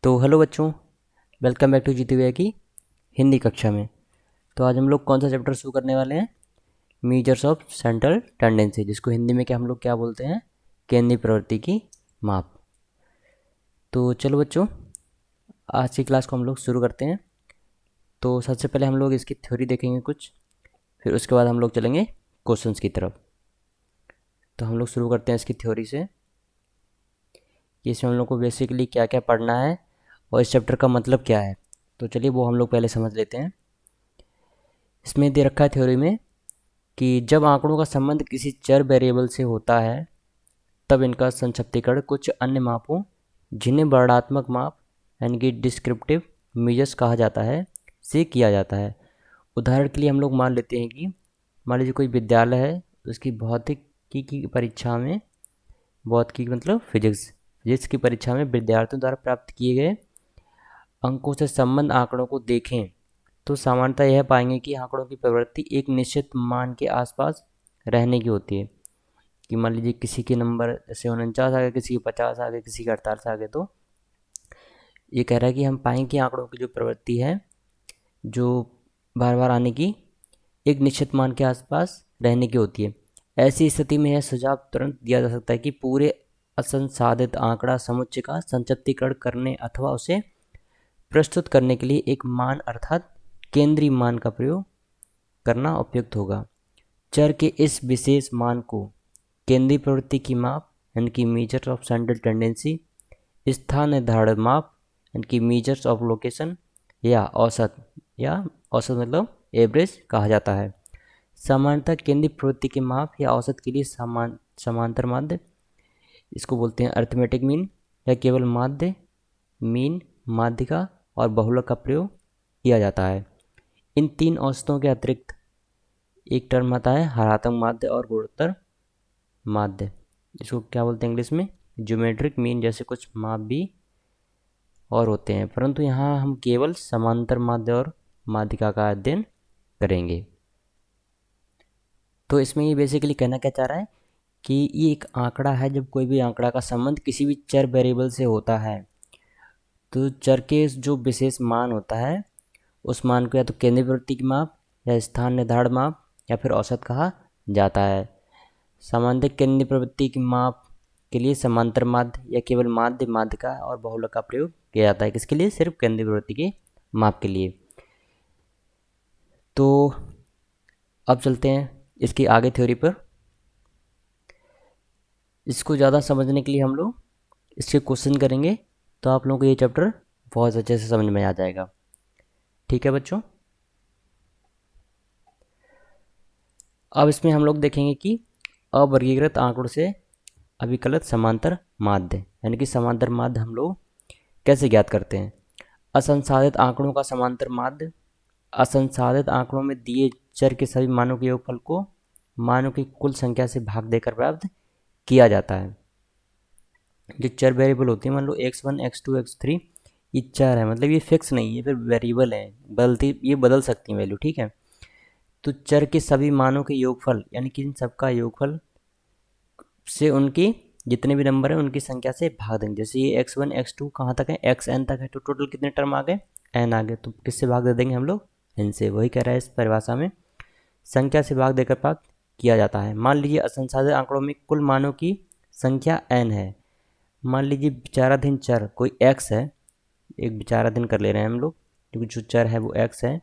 तो हेलो बच्चों, welcome back to जीती भैया की हिंदी कक्षा में। तो आज हम लोग कौन सा चैप्टर शुरू करने वाले हैं? मीजर्स ऑफ सेंट्रल टेंडेंसी, जिसको हिंदी में क्या हम लोग क्या बोलते हैं? केंद्रीय प्रवृत्ति की माप। तो चलो बच्चों, आज की क्लास को हम लोग शुरू करते हैं। तो सबसे पहले हम लोग इसकी थ्योरी देखेंगे कुछ, फिर उसके बाद हम लोग चलेंगे क्वेश्चंस की तरफ। तो हम लोग शुरू करते हैं इसकी थ्योरी से कि इसमें हम लोग को बेसिकली क्या क्या पढ़ना है और इस चैप्टर का मतलब क्या है। तो चलिए वो हम लोग पहले समझ लेते हैं। इसमें दे रखा है थ्योरी में कि जब आंकड़ों का संबंध किसी चर वेरिएबल से होता है तब इनका संक्षिप्तीकरण कुछ अन्य मापों, जिन्हें वर्णनात्मक माप यानी कि डिस्क्रिप्टिव मेजर्स कहा जाता है, से किया जाता है। उदाहरण के लिए हम लोग मान लेते हैं कि मान लीजिए कोई विद्यालय है, उसकी भौतिकी की परीक्षा में, भौतिकी मतलब फिजिक्स फिजिक्स की परीक्षा में विद्यार्थियों द्वारा प्राप्त किए गए अंकों से संबंध आंकड़ों को देखें तो सामान्यतः यह पाएंगे कि आंकड़ों की प्रवृत्ति एक निश्चित मान के आसपास रहने की होती है। कि मान लीजिए किसी के नंबर जैसे 49 आ गए, किसी के 50 आ गए, किसी के 48 आ गए, तो ये कह रहा है कि हम पाएंगे कि आंकड़ों की जो प्रवृत्ति है, जो बार बार आने की, एक निश्चित मान के आसपास रहने की होती है। ऐसी स्थिति में यह सुझाव तुरंत दिया जा सकता है कि पूरे असंसाधित आंकड़ा समुच्चय का संक्षिप्तीकरण करने अथवा उसे प्रस्तुत करने के लिए एक मान अर्थात केंद्रीय मान का प्रयोग करना उपयुक्त होगा। चर के इस विशेष मान को केंद्रीय प्रवृत्ति की माप यानी कि मीजर ऑफ सेंट्रल टेंडेंसी, स्थान निर्धारण माप यानी कि मीजर्स ऑफ लोकेशन, या औसत मतलब एवरेज कहा जाता है। सामान्यतः केंद्रीय प्रवृत्ति के माप या औसत के लिए समांतर माध्य, इसको बोलते हैं अर्थमेटिक मीन, या केवल माध्य, मीन, माध्यिका और बहुलक का प्रयोग किया जाता है। इन तीन औसतों के अतिरिक्त एक टर्म आता है हरात्मक माध्य और गुणोत्तर माध्य, इसको क्या बोलते हैं इंग्लिश में? ज्योमेट्रिक मीन जैसे कुछ माप भी और होते हैं, परंतु यहाँ हम केवल समांतर माध्य और माध्यिका का अध्ययन करेंगे। तो इसमें ये बेसिकली कहना क्या चाह रहा है कि ये एक आंकड़ा है, जब कोई भी आंकड़ा का संबंध किसी भी चर वेरिएबल से होता है तो चर के जो विशेष मान होता है उस मान को या तो केंद्रीय प्रवृत्ति की माप या स्थान निर्धारण माप या फिर औसत कहा जाता है। सामान्य केंद्रीय प्रवृत्ति की माप के लिए समांतर माध्य या केवल माध्य, माध्यिका और बहुलक का प्रयोग किया जाता है। किसके लिए? सिर्फ केंद्रीय प्रवृत्ति के माप के लिए। तो अब चलते हैं इसकी आगे थ्योरी पर। इसको ज़्यादा समझने के लिए हम लोग इसके क्वेश्चन करेंगे, तो आप लोगों को ये चैप्टर बहुत अच्छे से समझ में आ जाएगा। ठीक है बच्चों, अब इसमें हम लोग देखेंगे कि अवर्गीकृत आंकड़ों से अभिकलित समांतर माध्य यानी कि समांतर माध्य हम लोग कैसे ज्ञात करते हैं। असंसाधित आंकड़ों का समांतर माध्य असंसाधित आंकड़ों में दिए चर के सभी मानों के योगफल को मानों की कुल संख्या से भाग देकर प्राप्त किया जाता है। जो चर वेरिएबल होती है, मान लो x1 x2 x3, ये चर है, मतलब ये फिक्स नहीं है, फिर वेरिएबल है, ये बदल सकती हैं वैल्यू। ठीक है, तो चर के सभी मानों के योगफल यानी कि इन सबका योगफल से उनकी जितने भी नंबर हैं उनकी संख्या से भाग देंगे। जैसे ये x1 x2 कहाँ तक है? xn तक है, तो टोटल कितने टर्म आ गए? n आ गए, तो किससे भाग दे देंगे हम लोग? n से। वही कह रहा है इस परिभाषा में, संख्या से भाग देकर प्राप्त किया जाता है। मान लीजिए असंसाधित आंकड़ों में कुल मानों की संख्या n है। मान लीजिए विचाराधीन चर कोई x है, एक विचाराधीन कर ले रहे हैं हम लोग, क्योंकि जो चर है वो x है,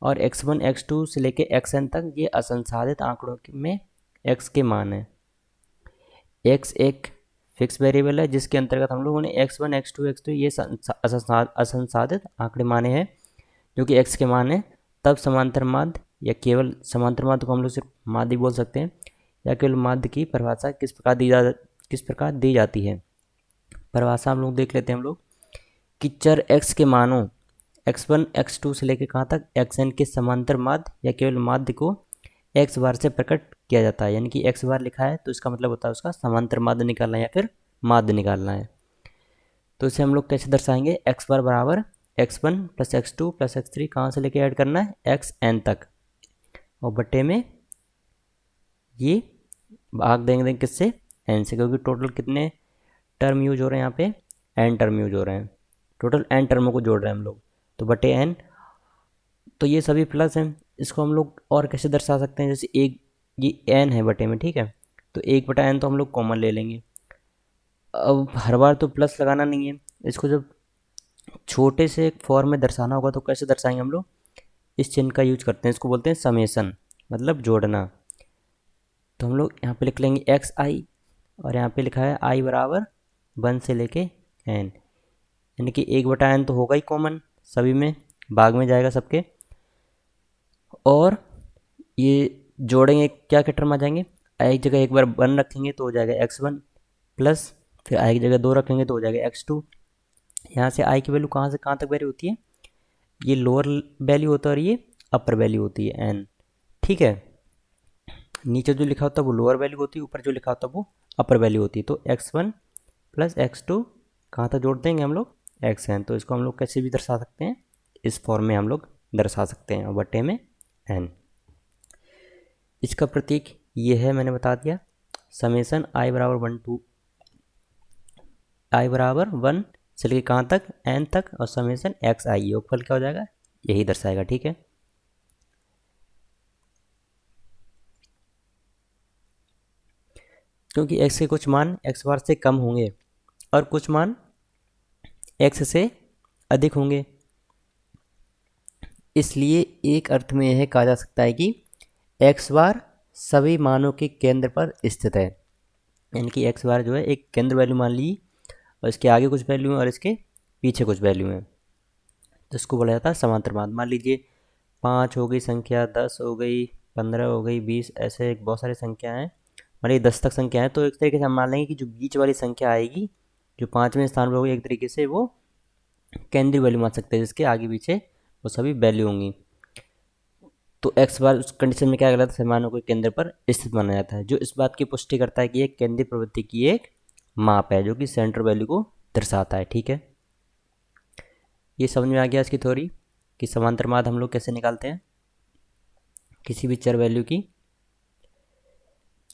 और x1 x2 से लेके xn तक ये असंसाधित आंकड़ों में x के मान है। x एक फिक्स वेरिएबल है जिसके अंतर्गत हम लोगों ने x1 x2 x3 ये असंसाधित आंकड़े माने हैं जो कि x के मान है। तब समांतर माध्य या केवल समांतर माध्य को हम लोग सिर्फ माध्य बोल सकते हैं, या केवल माध्य की परिभाषा किस प्रकार दी जाती है। परिभाषा हम लोग देख लेते हैं हम लोग कि चर x के मानों x1 x2 से लेकर कहाँ तक xn के समांतर माध्य या केवल माध्य को x बार से प्रकट किया जाता है। यानी कि x बार लिखा है तो इसका मतलब होता है उसका समांतर माध्य निकालना है या फिर माध्य निकालना है। तो इसे हम लोग कैसे दर्शाएंगे? x बार बराबर x1 plus x2 plus x3 कहाँ से लेके ऐड करना है? xn तक, और बट्टे में ये भाग देंगे किससे? n से, क्योंकि टोटल कितने टर्म यूज हो रहे हैं यहाँ पे? एन टर्म यूज हो रहे हैं, टोटल एन टर्मों को जोड़ रहे हैं हम लोग, तो बटे एन। तो ये सभी प्लस हैं, इसको हम लोग और कैसे दर्शा सकते हैं, जैसे एक ये एन है बटे में, ठीक है, तो एक बटा एन तो हम लोग कॉमन ले लेंगे। अब हर बार तो प्लस लगाना नहीं है, इसको जब छोटे से एक फॉर्म में दर्शाना होगा तो कैसे दर्शाएंगे हम लोग, इस चिन्ह का यूज करते हैं, इसको बोलते हैं समेसन, मतलब जोड़ना। तो हम लोग यहाँ पे लिख लेंगे एक्स आई, और यहाँ पे लिखा है आई बराबर 1 से लेके एन, यानी कि एक बटा एन तो होगा ही कॉमन, सभी में भाग में जाएगा सबके। और ये जोड़ेंगे, क्या क्या टर्म आ जाएंगे, आई की जगह एक बार 1 रखेंगे तो हो जाएगा x1 प्लस, फिर आई की जगह 2 रखेंगे तो हो जाएगा x2। यहाँ से आई की वैल्यू कहाँ से कहाँ तक वेरी होती है, ये लोअर वैल्यू होता है और ये अपर वैल्यू होती है एन, ठीक है। नीचे जो लिखा होता है वो लोअर वैल्यू होती है, ऊपर जो लिखा होता है वो अपर वैल्यू होती है। तो x1 प्लस x2 कहाँ तक जोड़ देंगे हम लोग, xn। तो इसको हम लोग कैसे भी दर्शा सकते हैं, इस फॉर्म में हम लोग दर्शा सकते हैं, बटे में n। इसका प्रतीक ये है, मैंने बता दिया, समेसन आई बराबर 1 से लेकर कहाँ तक, n तक, और समेसन एक्स आई, योगफल क्या हो जाएगा, यही दर्शाएगा, ठीक है। क्योंकि x के कुछ मान x बार से कम होंगे और कुछ मान x से अधिक होंगे, इसलिए एक अर्थ में यह कहा जा सकता है कि x बार सभी मानों के केंद्र पर स्थित है, यानी कि x बार जो है एक केंद्र वैल्यू मान ली, और इसके आगे कुछ वैल्यू है और इसके पीछे कुछ वैल्यू है, तो इसको बोला जाता है समांतर मान। मान लीजिए 5 हो गई संख्या, 10 हो गई, 15 हो गई, 20, ऐसे बहुत सारी संख्या हैं, मान लीजिए 10 तक संख्या है, तो एक तरीके से हम मान लेंगे कि जो बीच वाली संख्या आएगी, जो 5वें स्थान पर होगी, एक तरीके से वो केंद्रीय वैल्यू मान सकते हैं, जिसके आगे पीछे वो सभी वैल्यू होंगी। तो एक्स बार उस कंडीशन में क्या कहलाता है, मानों को केंद्र पर स्थित माना जाता है, जो इस बात की पुष्टि करता है कि एक केंद्रीय प्रवृत्ति की एक माप है, जो कि सेंटर वैल्यू को दर्शाता है, ठीक है। ये समझ में आ गया इसकी थ्योरी कि समांतर माध्य हम लोग कैसे निकालते हैं किसी भी चर वैल्यू की।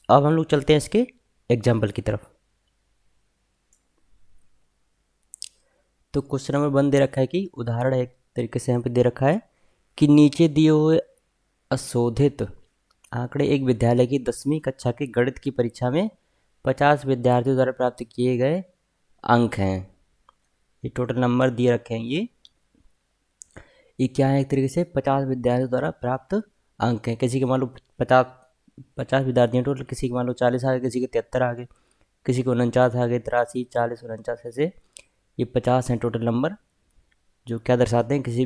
अब हम लोग चलते हैं इसके एग्जाम्पल की तरफ। तो क्वेश्चन नंबर 1 दे रखा है कि उदाहरण एक तरीके से यहाँ पे दे रखा है कि नीचे दिए हुए अशोधित आंकड़े एक विद्यालय की 10वीं कक्षा की गणित की परीक्षा में 50 विद्यार्थियों द्वारा प्राप्त किए गए अंक हैं। ये टोटल नंबर दिए रखे हैं, ये क्या है, एक तरीके से 50 विद्यार्थियों द्वारा प्राप्त अंक हैं। किसी के मान लो 50 विद्यार्थी हैं टोटल, किसी के मान लो 40 आ गए, किसी के 73 आ गए, किसी को 49 आ गए, 83, 40, 49, ऐसे ये 50 हैं टोटल नंबर, जो क्या दर्शाते हैं किसी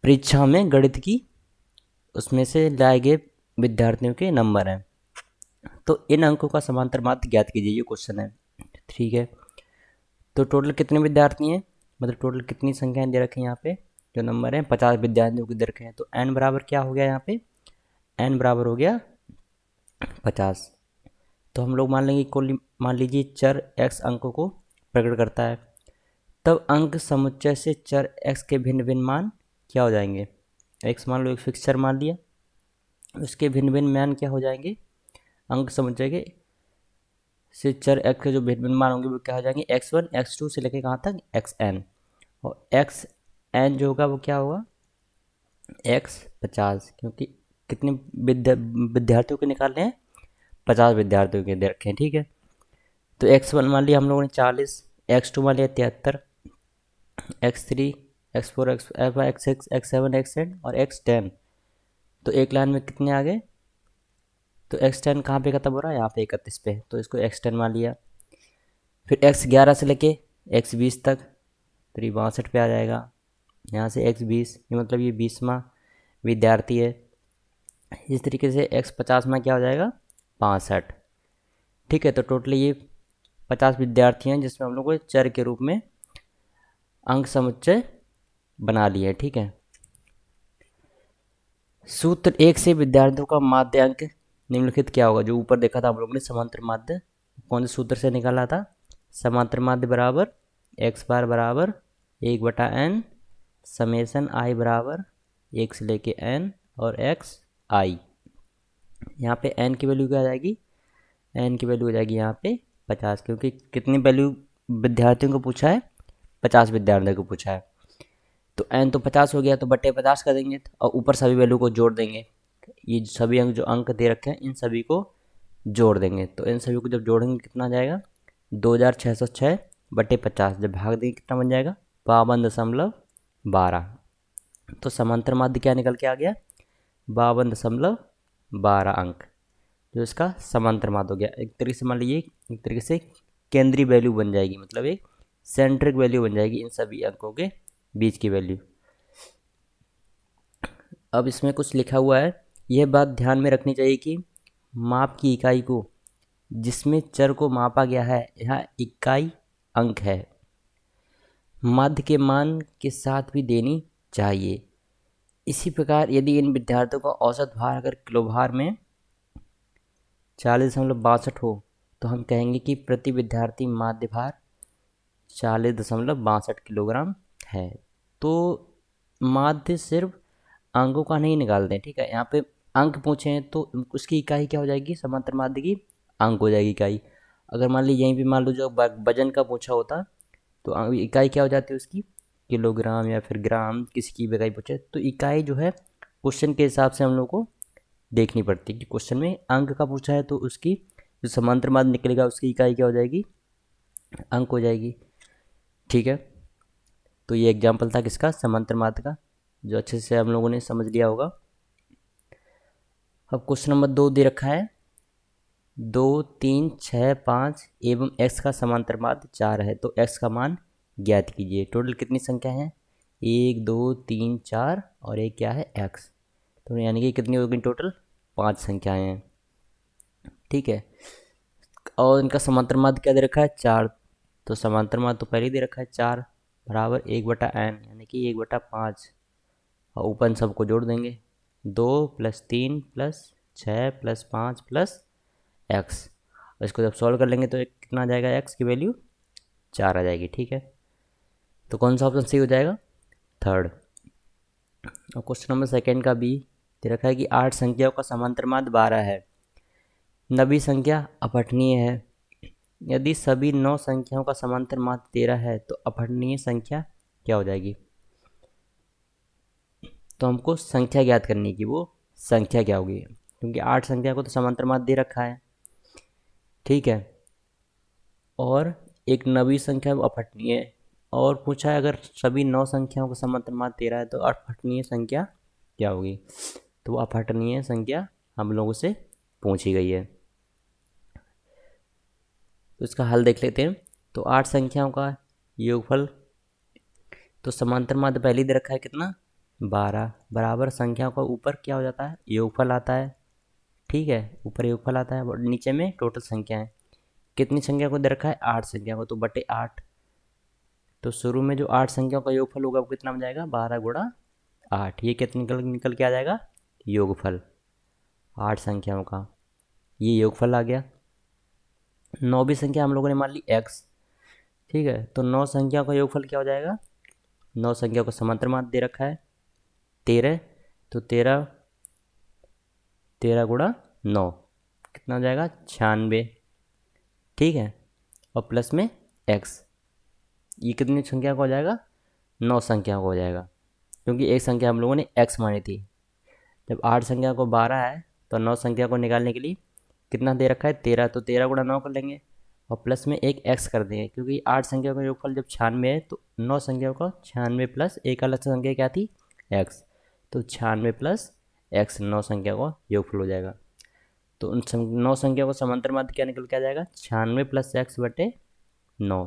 परीक्षा में गणित की उसमें से लाए गए विद्यार्थियों के नंबर हैं। तो इन अंकों का समांतर माध्य ज्ञात कीजिए, ये क्वेश्चन है, ठीक है। तो टोटल कितने विद्यार्थी हैं, मतलब टोटल कितनी संख्याएं दे रखे हैं यहाँ पे, जो नंबर हैं 50 विद्यार्थियों के दे रखे हैं। तो n बराबर क्या हो गया यहाँ पे, n बराबर हो गया 50। तो हम लोग मान लेंगे कुल, मान लीजिए चर x अंकों को प्रकट करता है, तब अंक समुच्चय से चर x के भिन्न भिन्न मान क्या हो जाएंगे, x मान लो एक फिक्स चर मान लिया, उसके भिन्न भिन्न मान क्या हो जाएंगे, अंक समुच्चय के से चर x के जो भिन्न भिन्न मान होंगे वो क्या हो जाएंगे, x1 x2 से लेकर कहाँ तक xn, और xn जो होगा वो क्या होगा x50, क्योंकि कितने विद्यार्थियों के निकालने हैं, 50 विद्यार्थियों के दे रखे हैं, ठीक है। तो x1 मान लिया हम लोगों ने 40, x2 मान लिया 73, x3, x4, x5, x6, x7, x8 और x10। तो एक लाइन में कितने आ गए, तो x10 कहाँ पे खत्म हो रहा है, यहाँ पे 31 पे, तो इसको x10 मान लिया। फिर x11 से लेके x20 तक, तो ये 62 पे आ जाएगा। यहाँ से x20, ये मतलब ये 20वां विद्यार्थी है। इस तरीके से x50 में क्या हो जाएगा 65, ठीक है। तो टोटली ये 50 विद्यार्थी हैं जिसमें हम लोग को चर के रूप में अंक समुच्चय बना लिया है, ठीक है। सूत्र 1 से विद्यार्थियों का माध्य अंक निम्नलिखित क्या होगा, जो ऊपर देखा था हम लोग ने समांतर माध्य, कौन से सूत्र से निकाला था, समांतर माध्य बराबर x बार बराबर 1/n समेसन i बराबर 1 से लेके n और x i। यहाँ पे n की वैल्यू क्या आ जाएगी, n की वैल्यू हो जाएगी यहाँ पे 50, क्योंकि कितनी वैल्यू विद्यार्थियों को पूछा है, 50 विद्यार्थियों को पूछा है। तो n तो 50 हो गया, तो बट्टे 50 कर देंगे और ऊपर सभी वैल्यू को जोड़ देंगे। ये सभी अंक जो अंक दे रखे हैं इन सभी को जोड़ देंगे। तो इन सभी को जब जोड़ेंगे कितना आ जाएगा, 2606 बट्टे 50। जब भाग देंगे कितना बन जाएगा, 52.12। तो समांतर माध्य क्या निकल के आ गया, 52.12 अंक, जो इसका समांतर माध्य हो गया। एक तरीके से मान लीजिए, एक तरीके से केंद्रीय वैल्यू बन जाएगी, मतलब एक सेंट्रिक वैल्यू बन जाएगी इन सभी अंकों के बीच की वैल्यू। अब इसमें कुछ लिखा हुआ है, यह बात ध्यान में रखनी चाहिए कि माप की इकाई को जिसमें चर को मापा गया है यह इकाई अंक है, माध्य के मान के साथ भी देनी चाहिए। इसी प्रकार यदि इन विद्यार्थियों का औसत भार अगर किलोभार में 40.62 हो तो हम कहेंगे कि प्रति विद्यार्थी माध्य भार 40.62 किलोग्राम है। तो माध्य सिर्फ अंकों का नहीं निकालते हैं, ठीक है। यहाँ पे अंक पूछे हैं तो उसकी इकाई क्या हो जाएगी, समांतर माध्य की अंक हो जाएगी इकाई। अगर मान लीजिए यहीं पे मान लो जो वजन का पूछा होता तो इकाई क्या हो जाती है उसकी, किलोग्राम या फिर ग्राम, किसी की भी इकाई पूछे तो इकाई जो है क्वेश्चन के हिसाब से हम लोग को देखनी पड़ती है कि क्वेश्चन में अंक का पूछा है तो उसकी जो समांतर माध्य निकलेगा उसकी इकाई क्या हो जाएगी, अंक हो जाएगी, ठीक है। तो ये एग्जाम्पल था किसका, समांतर माध्य का, जो अच्छे से हम लोगों ने समझ लिया होगा। अब क्वेश्चन नंबर 2 दे रखा है, 2, 3, 6, 5 एवं x का समांतर माध्य 4 है, तो x का मान ज्ञात कीजिए। टोटल कितनी संख्या है, 1, 2, 3, 4 और एक क्या है x। तो यानी कि कितनी होगी टोटल, 5 संख्याएं हैं, ठीक है। और इनका समांतर माध्य क्या दे रखा है, 4। तो समांतर माध्य तो पहले ही दे रखा है 4 बराबर 1/n, यानी कि 1/5। और ऊपर इन सबको जोड़ देंगे, 2 + 3 + 6 + 5 + x। और इसको जब सॉल्व कर लेंगे तो कितना आ जाएगा, x की वैल्यू 4 आ जाएगी, ठीक है। तो कौन सा ऑप्शन सही हो जाएगा, थर्ड। और क्वेश्चन नंबर सेकेंड का भी दे रखा है कि 8 संख्याओं का समांतर माध्य 12 है, 9वीं संख्या अपठनीय है। यदि सभी 9 संख्याओं का समांतर माध्य 13 है तो अपठनीय संख्या क्या हो जाएगी। तो हमको संख्या ज्ञात करनी की, वो संख्या क्या होगी, क्योंकि 8 संख्या को तो समांतर माध्य दे रखा है, ठीक है। और एक 9वीं संख्या वो अपठनीय है, और पूछा है अगर सभी 9 संख्याओं का समांतर माध्य 13 है तो अपठनीय संख्या क्या होगी। तो वो अपठनीय संख्या हम लोगों से पूछी गई है। तो इसका हल देख लेते हैं। तो 8 संख्याओं का योगफल, तो समांतर माध्य पहले दे रखा है कितना, 12 बराबर संख्याओं का ऊपर क्या हो जाता है, योगफल आता है, ठीक है। ऊपर योगफल आता है और नीचे में टोटल संख्या है। कितनी संख्या को दे रखा है, 8 संख्या को, तो बटे 8। तो शुरू में जो 8 संख्याओं का योगफल होगा वो कितना बन जाएगा, 12 × 8। ये कितना निकल के आ जाएगा, योगफल 8 संख्याओं का, ये योगफल आ गया। 9वीं संख्या हम लोगों ने मान ली x, ठीक है। तो 9 संख्याओं का योगफल क्या हो जाएगा, 9 संख्या को समांतर माध्य दे रखा है 13, तो 13 × 9 कितना हो जाएगा, 96, ठीक है। और प्लस में x, ये कितनी संख्या का हो जाएगा, 9 संख्या का हो जाएगा, क्योंकि एक संख्या हम लोगों ने x मानी थी। जब 8 संख्या को 12 है तो 9 संख्या को निकालने के लिए कितना दे रखा है, 13, तो 13 × 9 कर लेंगे और प्लस में एक x कर देंगे, क्योंकि 8 संख्या का योगफल जब 96 है तो 9 संख्या का 96 प्लस एक अलग संख्या क्या थी, x। तो 96 प्लस x 9 संख्या का योगफल हो जाएगा। तो उन 9 संख्या को समांतर माध्य क्या निकल के आ जाएगा, 96 + x बटे 9।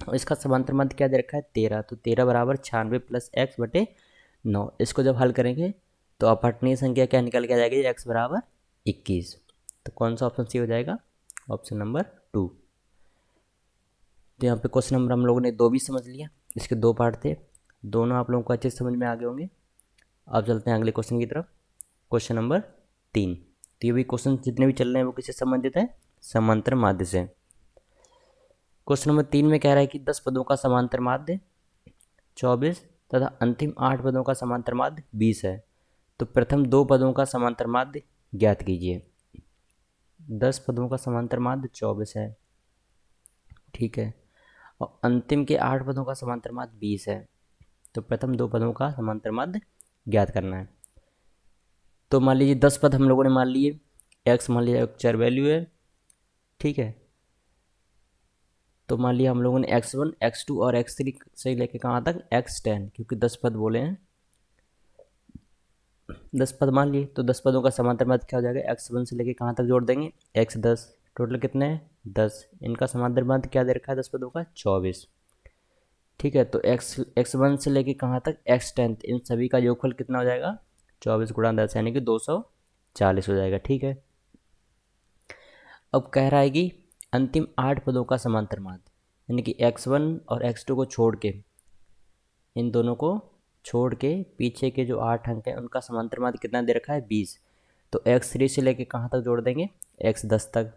और इसका समांतर माध्य क्या दे रखा है, 13, तो 13 बराबर 96 + x बटे 9। इसको जब हल करेंगे तो अपठनीय संख्या क्या निकल के आ जाएगी, x बराबर 21। तो कौन सा ऑप्शन सी हो जाएगा, ऑप्शन नंबर 2। तो यहाँ पे क्वेश्चन नंबर हम लोगों ने 2 भी समझ लिया, इसके 2 पार्ट थे, दोनों आप लोगों को अच्छे से समझ में आ गए होंगे। अब चलते हैं अगले क्वेश्चन की तरफ, क्वेश्चन नंबर 3। तो ये भी क्वेश्चन जितने भी चल रहे हैं वो किससे संबंधित है, समांतर माध्य से। क्वेश्चन नंबर 3 में कह रहा है कि 10 पदों का समांतर माध्य 24 तथा अंतिम 8 पदों का समांतर माध्य 20 है, तो प्रथम 2 पदों का समांतर माध्य ज्ञात कीजिए। 10 पदों का समांतर माध्य 24 है, ठीक है। और अंतिम के 8 पदों का समांतर माध्य 20 है। तो प्रथम 2 पदों का समांतर माध्य ज्ञात करना है। तो मान लीजिए 10 पद हम लोगों ने मान लिए, एक्स मान लिया एक चर वैल्यू है, ठीक है। तो मान लिया हम लोगों ने x1 x2 और x3 से लेके कहाँ तक x10, क्योंकि 10 पद बोले हैं, 10 पद मान लिए। तो 10 पदों का समांतर माध्य क्या हो जाएगा, x1 से लेके कहाँ तक जोड़ देंगे x10, टोटल कितने हैं 10। इनका समांतर माध्य क्या दे रखा है 10 पदों का 24, ठीक है। तो x1 से लेके कहाँ तक x10, इन सभी का योगफल कितना हो जाएगा 24 गुणा 10 यानी कि 240 हो जाएगा, ठीक है। अब कह रहा है कि अंतिम 8 पदों का समांतर माध्य, यानी कि x1 और x2 को छोड़ के, इन दोनों को छोड़ के पीछे के जो 8 अंक हैं उनका समांतर माध्य कितना दे रखा है 20। तो x3 से लेके कहाँ तक जोड़ देंगे x10 तक,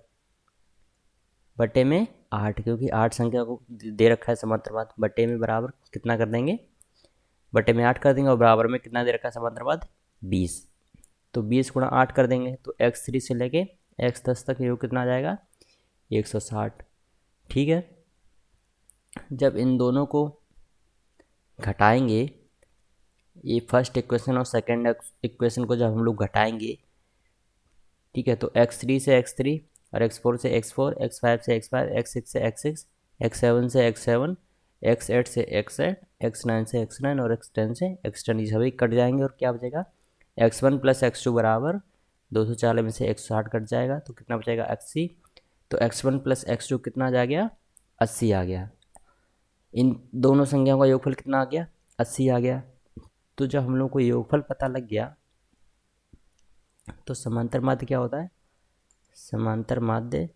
बटे में 8, क्योंकि 8 संख्या को दे रखा है समांतर माध्य, बटे में बराबर कितना कर देंगे, बटे में 8 कर देंगे, और बराबर में कितना दे रखा है समांतर माध्य 20। तो 20 गुणा 8 कर देंगे, तो x3 से लेके x10 तक योग कितना आ जाएगा 160, ठीक है। जब इन दोनों को घटाएंगे, ये फर्स्ट इक्वेशन और सेकंड इक्वेशन को जब हम लोग घटाएंगे, ठीक है, तो x3 से x3 और x4 से x4, x5 से x5, x6 से x6, x7 से x7, x8 से x8, x9 से x9 और x10 से x10, ये सभी कट जाएंगे और क्या बचेगा x1 प्लस x2 बराबर 240 में से 160 कट जाएगा, तो कितना बचेगा 80। तो x1 प्लस x2 कितना आ गया 80 आ गया। इन दोनों संख्याओं का योगफल कितना आ गया 80 आ गया। तो जब हम लोग को योगफल पता लग गया, तो समांतर माध्य क्या होता है, समांतर माध्य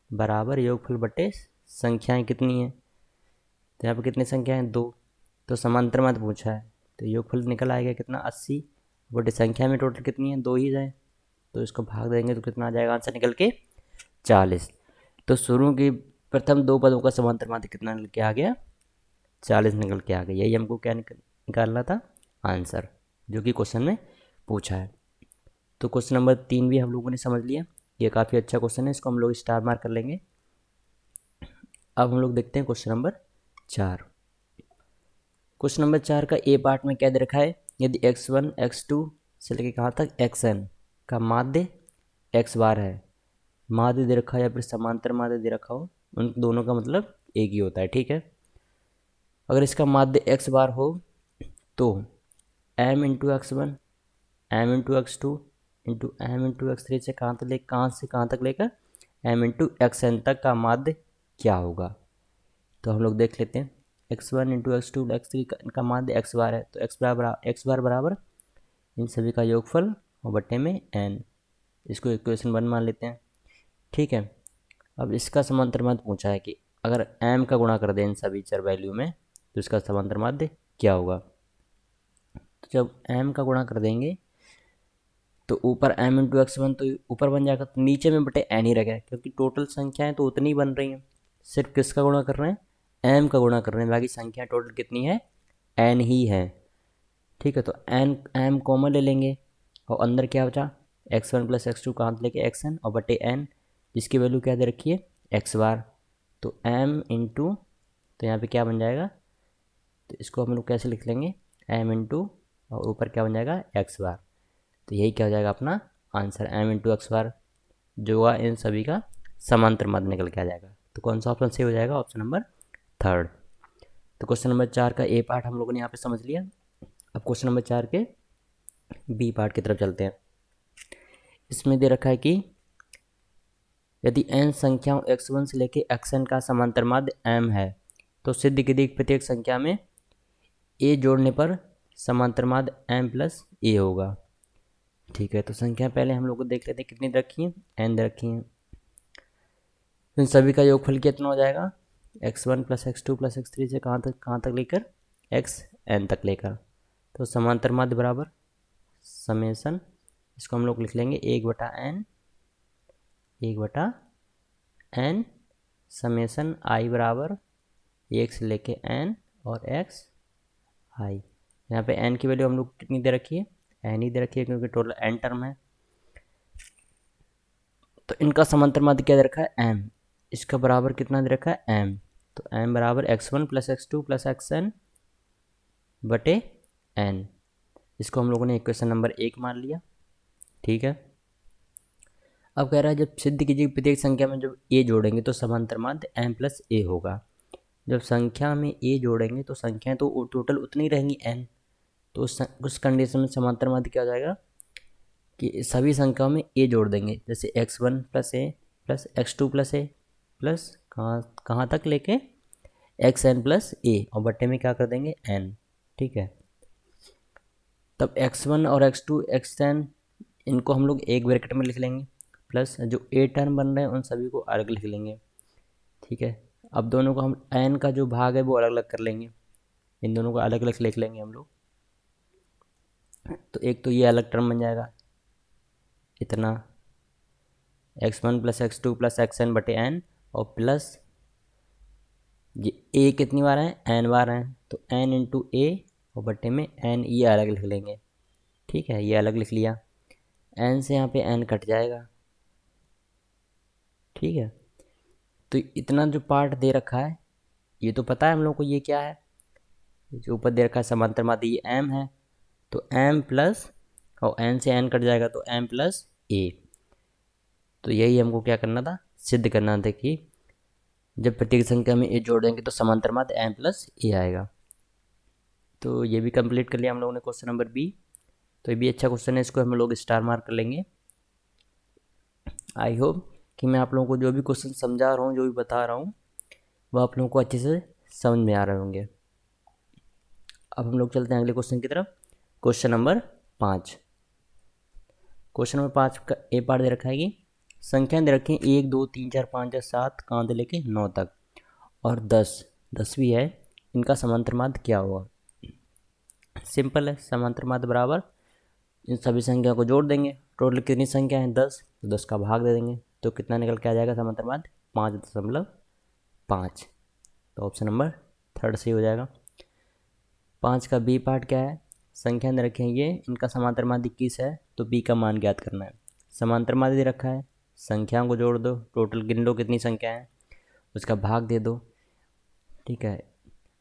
बराबर योगफल बटे संख्याएं कितनी हैं, तो यहाँ पर कितनी संख्या हैं 2, तो समांतर माध्य पूछा है, तो योगफल निकल आएगा कितना 80, बटे संख्या में टोटल कितनी है 2 ही जाए, तो इसको भाग देंगे तो कितना आ जाएगा आंसर निकल के 40। तो शुरू की प्रथम 2 पदों का समांतर माध्य कितना निकल के आ गया 40 निकल के आ गया। यही हमको क्या निकालना था आंसर, जो कि क्वेश्चन में पूछा है। तो क्वेश्चन नंबर 3 भी हम लोगों ने समझ लिया, ये काफ़ी अच्छा क्वेश्चन है, इसको हम लोग स्टार मार्क कर लेंगे। अब हम लोग देखते हैं क्वेश्चन नंबर 4। क्वेश्चन नंबर 4 का ए पार्ट में क्या दे रखा है, यदि x1 x2 से लेकर कहाँ तक xn का माध्य x बार है, माध्य दे रखा है या फिर समांतर माध्य दे रखा हो, उन दोनों का मतलब एक ही होता है, ठीक है। अगर इसका माध्य x बार हो तो m into x1 m into x2 into m into x3 से कहाँ तक लेकर m इंटू xn तक का माध्य क्या होगा। तो हम लोग देख लेते हैं, x1 इंटू x2 x3 का माध्य x बार है, तो x बार बराबर इन सभी का योगफल और बट्टे में n, इसको इक्वेशन 1 मान लेते हैं, ठीक है। अब इसका समांतर माध्य पूछा है कि अगर m का गुणा कर दें इन सभी चर वैल्यू में, तो इसका समांतर माध्य क्या होगा। तो जब m का गुणा कर देंगे तो ऊपर m इंटू x1 तो ऊपर बन जाएगा, तो नीचे में बटे n ही रहेगा, क्योंकि टोटल संख्याएं तो उतनी बन रही हैं, सिर्फ किसका गुणा कर रहे हैं m का गुणा कर रहे हैं, बाकी संख्या टोटल कितनी है n ही है, ठीक है। तो m कॉमन ले लेंगे और अंदर क्या बचा x1 प्लस x2 का अंत लेके xn और बटे n, जिसकी वैल्यू क्या दे रखी है x बार, तो m इंटू, तो यहाँ पे क्या बन जाएगा, तो इसको हम लोग कैसे लिख लेंगे m इंटू और ऊपर क्या बन जाएगा x बार, तो यही क्या हो जाएगा अपना आंसर m इंटू एक्स बार, जो हुआ इन सभी का समांतर माध्य निकल के आ जाएगा। तो कौन सा ऑप्शन सही हो जाएगा, ऑप्शन नंबर 3। तो क्वेश्चन नंबर 4 का ए पार्ट हम लोगों ने यहाँ पे समझ लिया। अब क्वेश्चन नंबर 4 के बी पार्ट की तरफ चलते हैं। इसमें दे रखा है कि यदि n संख्याओं x1 से लेके xn का समांतर माध्य m है, तो सिद्ध कीजिए प्रत्येक संख्या में a जोड़ने पर समांतर माध्य m प्लस a होगा, ठीक है। तो संख्या पहले हम लोग को देख लेते हैं कितनी रखी हैं, n रखी हैं। इन सभी का योगफल कितना हो जाएगा x1 plus x2 plus x3 से कहाँ तक लेकर xn तक लेकर, तो समांतर माध्य बराबर समेसन, इसको हम लोग लिख लेंगे 1/n समेसन i बराबर 1 से लेके n और x i। यहाँ पे n की वैल्यू हम लोग कितनी दे रखी है n ही दे रखी है, क्योंकि टोटल n टर्म है। तो इनका समांतर माध्य क्या दे रखा है m, इसका बराबर कितना दे रखा है m, तो n बराबर x1 plus x2 plus xn बटे n। इसको हम लोगों ने इक्वेशन नंबर 1 मान लिया। ठीक है, अब कह रहा है जब सिद्ध कीजिए प्रत्येक संख्या में जब a जोड़ेंगे तो समांतर माध्य n प्लस a होगा। जब संख्या में a जोड़ेंगे तो संख्याएं तो टोटल उतनी रहेंगी n, तो उस कंडीशन में समांतर माध्य क्या हो जाएगा कि सभी संख्याओं में a जोड़ देंगे। जैसे x1 plus a plus x2 plus a plus कहाँ कहाँ तक लेके xn प्लस a और बट्टे में क्या कर देंगे n। ठीक है, तब x1 और x2 xn इनको हम लोग एक ब्रैकेट में लिख लेंगे, प्लस जो a टर्म बन रहे हैं उन सभी को अलग लिख लेंगे। ठीक है, अब दोनों को हम n का जो भाग है वो अलग अलग कर लेंगे, इन दोनों को अलग अलग लिख लेंगे हम लोग। तो एक तो ये अलग टर्म बन जाएगा इतना x1 plus x2 plus xn बटे n, और प्लस ये a कितनी बार है n बार है, तो n इंटू a और बटे में n ये अलग लिख लेंगे। ठीक है, ये अलग लिख लिया, n से यहाँ पे n कट जाएगा। ठीक है, तो इतना जो पार्ट दे रखा है ये तो पता है हम लोग को ये क्या है, जो ऊपर दे रखा है समांतर माध्य ये m है, तो m प्लस और n से n कट जाएगा तो m प्लस a। तो यही हमको क्या करना था, सिद्ध करना था कि जब प्रत्येक संख्या में a जोड़ देंगे तो समांतर माध्य m प्लस a आएगा। तो ये भी कंप्लीट कर लिया हम लोगों ने क्वेश्चन नंबर बी। तो ये भी अच्छा क्वेश्चन है, इसको हम लोग स्टार मार्क कर लेंगे। आई होप कि मैं आप लोगों को जो भी क्वेश्चन समझा रहा हूँ, जो भी बता रहा हूँ, वो आप लोगों को अच्छे से समझ में आ रहे होंगे। अब हम लोग चलते हैं अगले क्वेश्चन की तरफ। Question number 5। क्वेश्चन नंबर 5 का ए पार्ट दे रखा है कि संख्याएं दे रखी हैं 1 2 3 4 5 6 7 कहाँ से लेके 9 तक, और 10 भी है, इनका समांतर माध्य क्या होगा। सिंपल है, समांतर माध्य बराबर इन सभी संख्या को जोड़ देंगे। टोटल कितनी संख्या है 10, तो 10 का भाग दे देंगे, तो कितना निकल के आ जाएगा समांतर माध्य 5.5। तो ऑप्शन नंबर 3 सही हो जाएगा। 5 का बी पार्ट क्या है, संख्या दे रखे हैं ये, इनका समांतर माध्य 21 है, तो बी का मान ज्ञात करना है। समांतर माध्य दे रखा है, संख्याओं को जोड़ दो, टोटल गिन लो कितनी संख्या है, उसका भाग दे दो। ठीक है,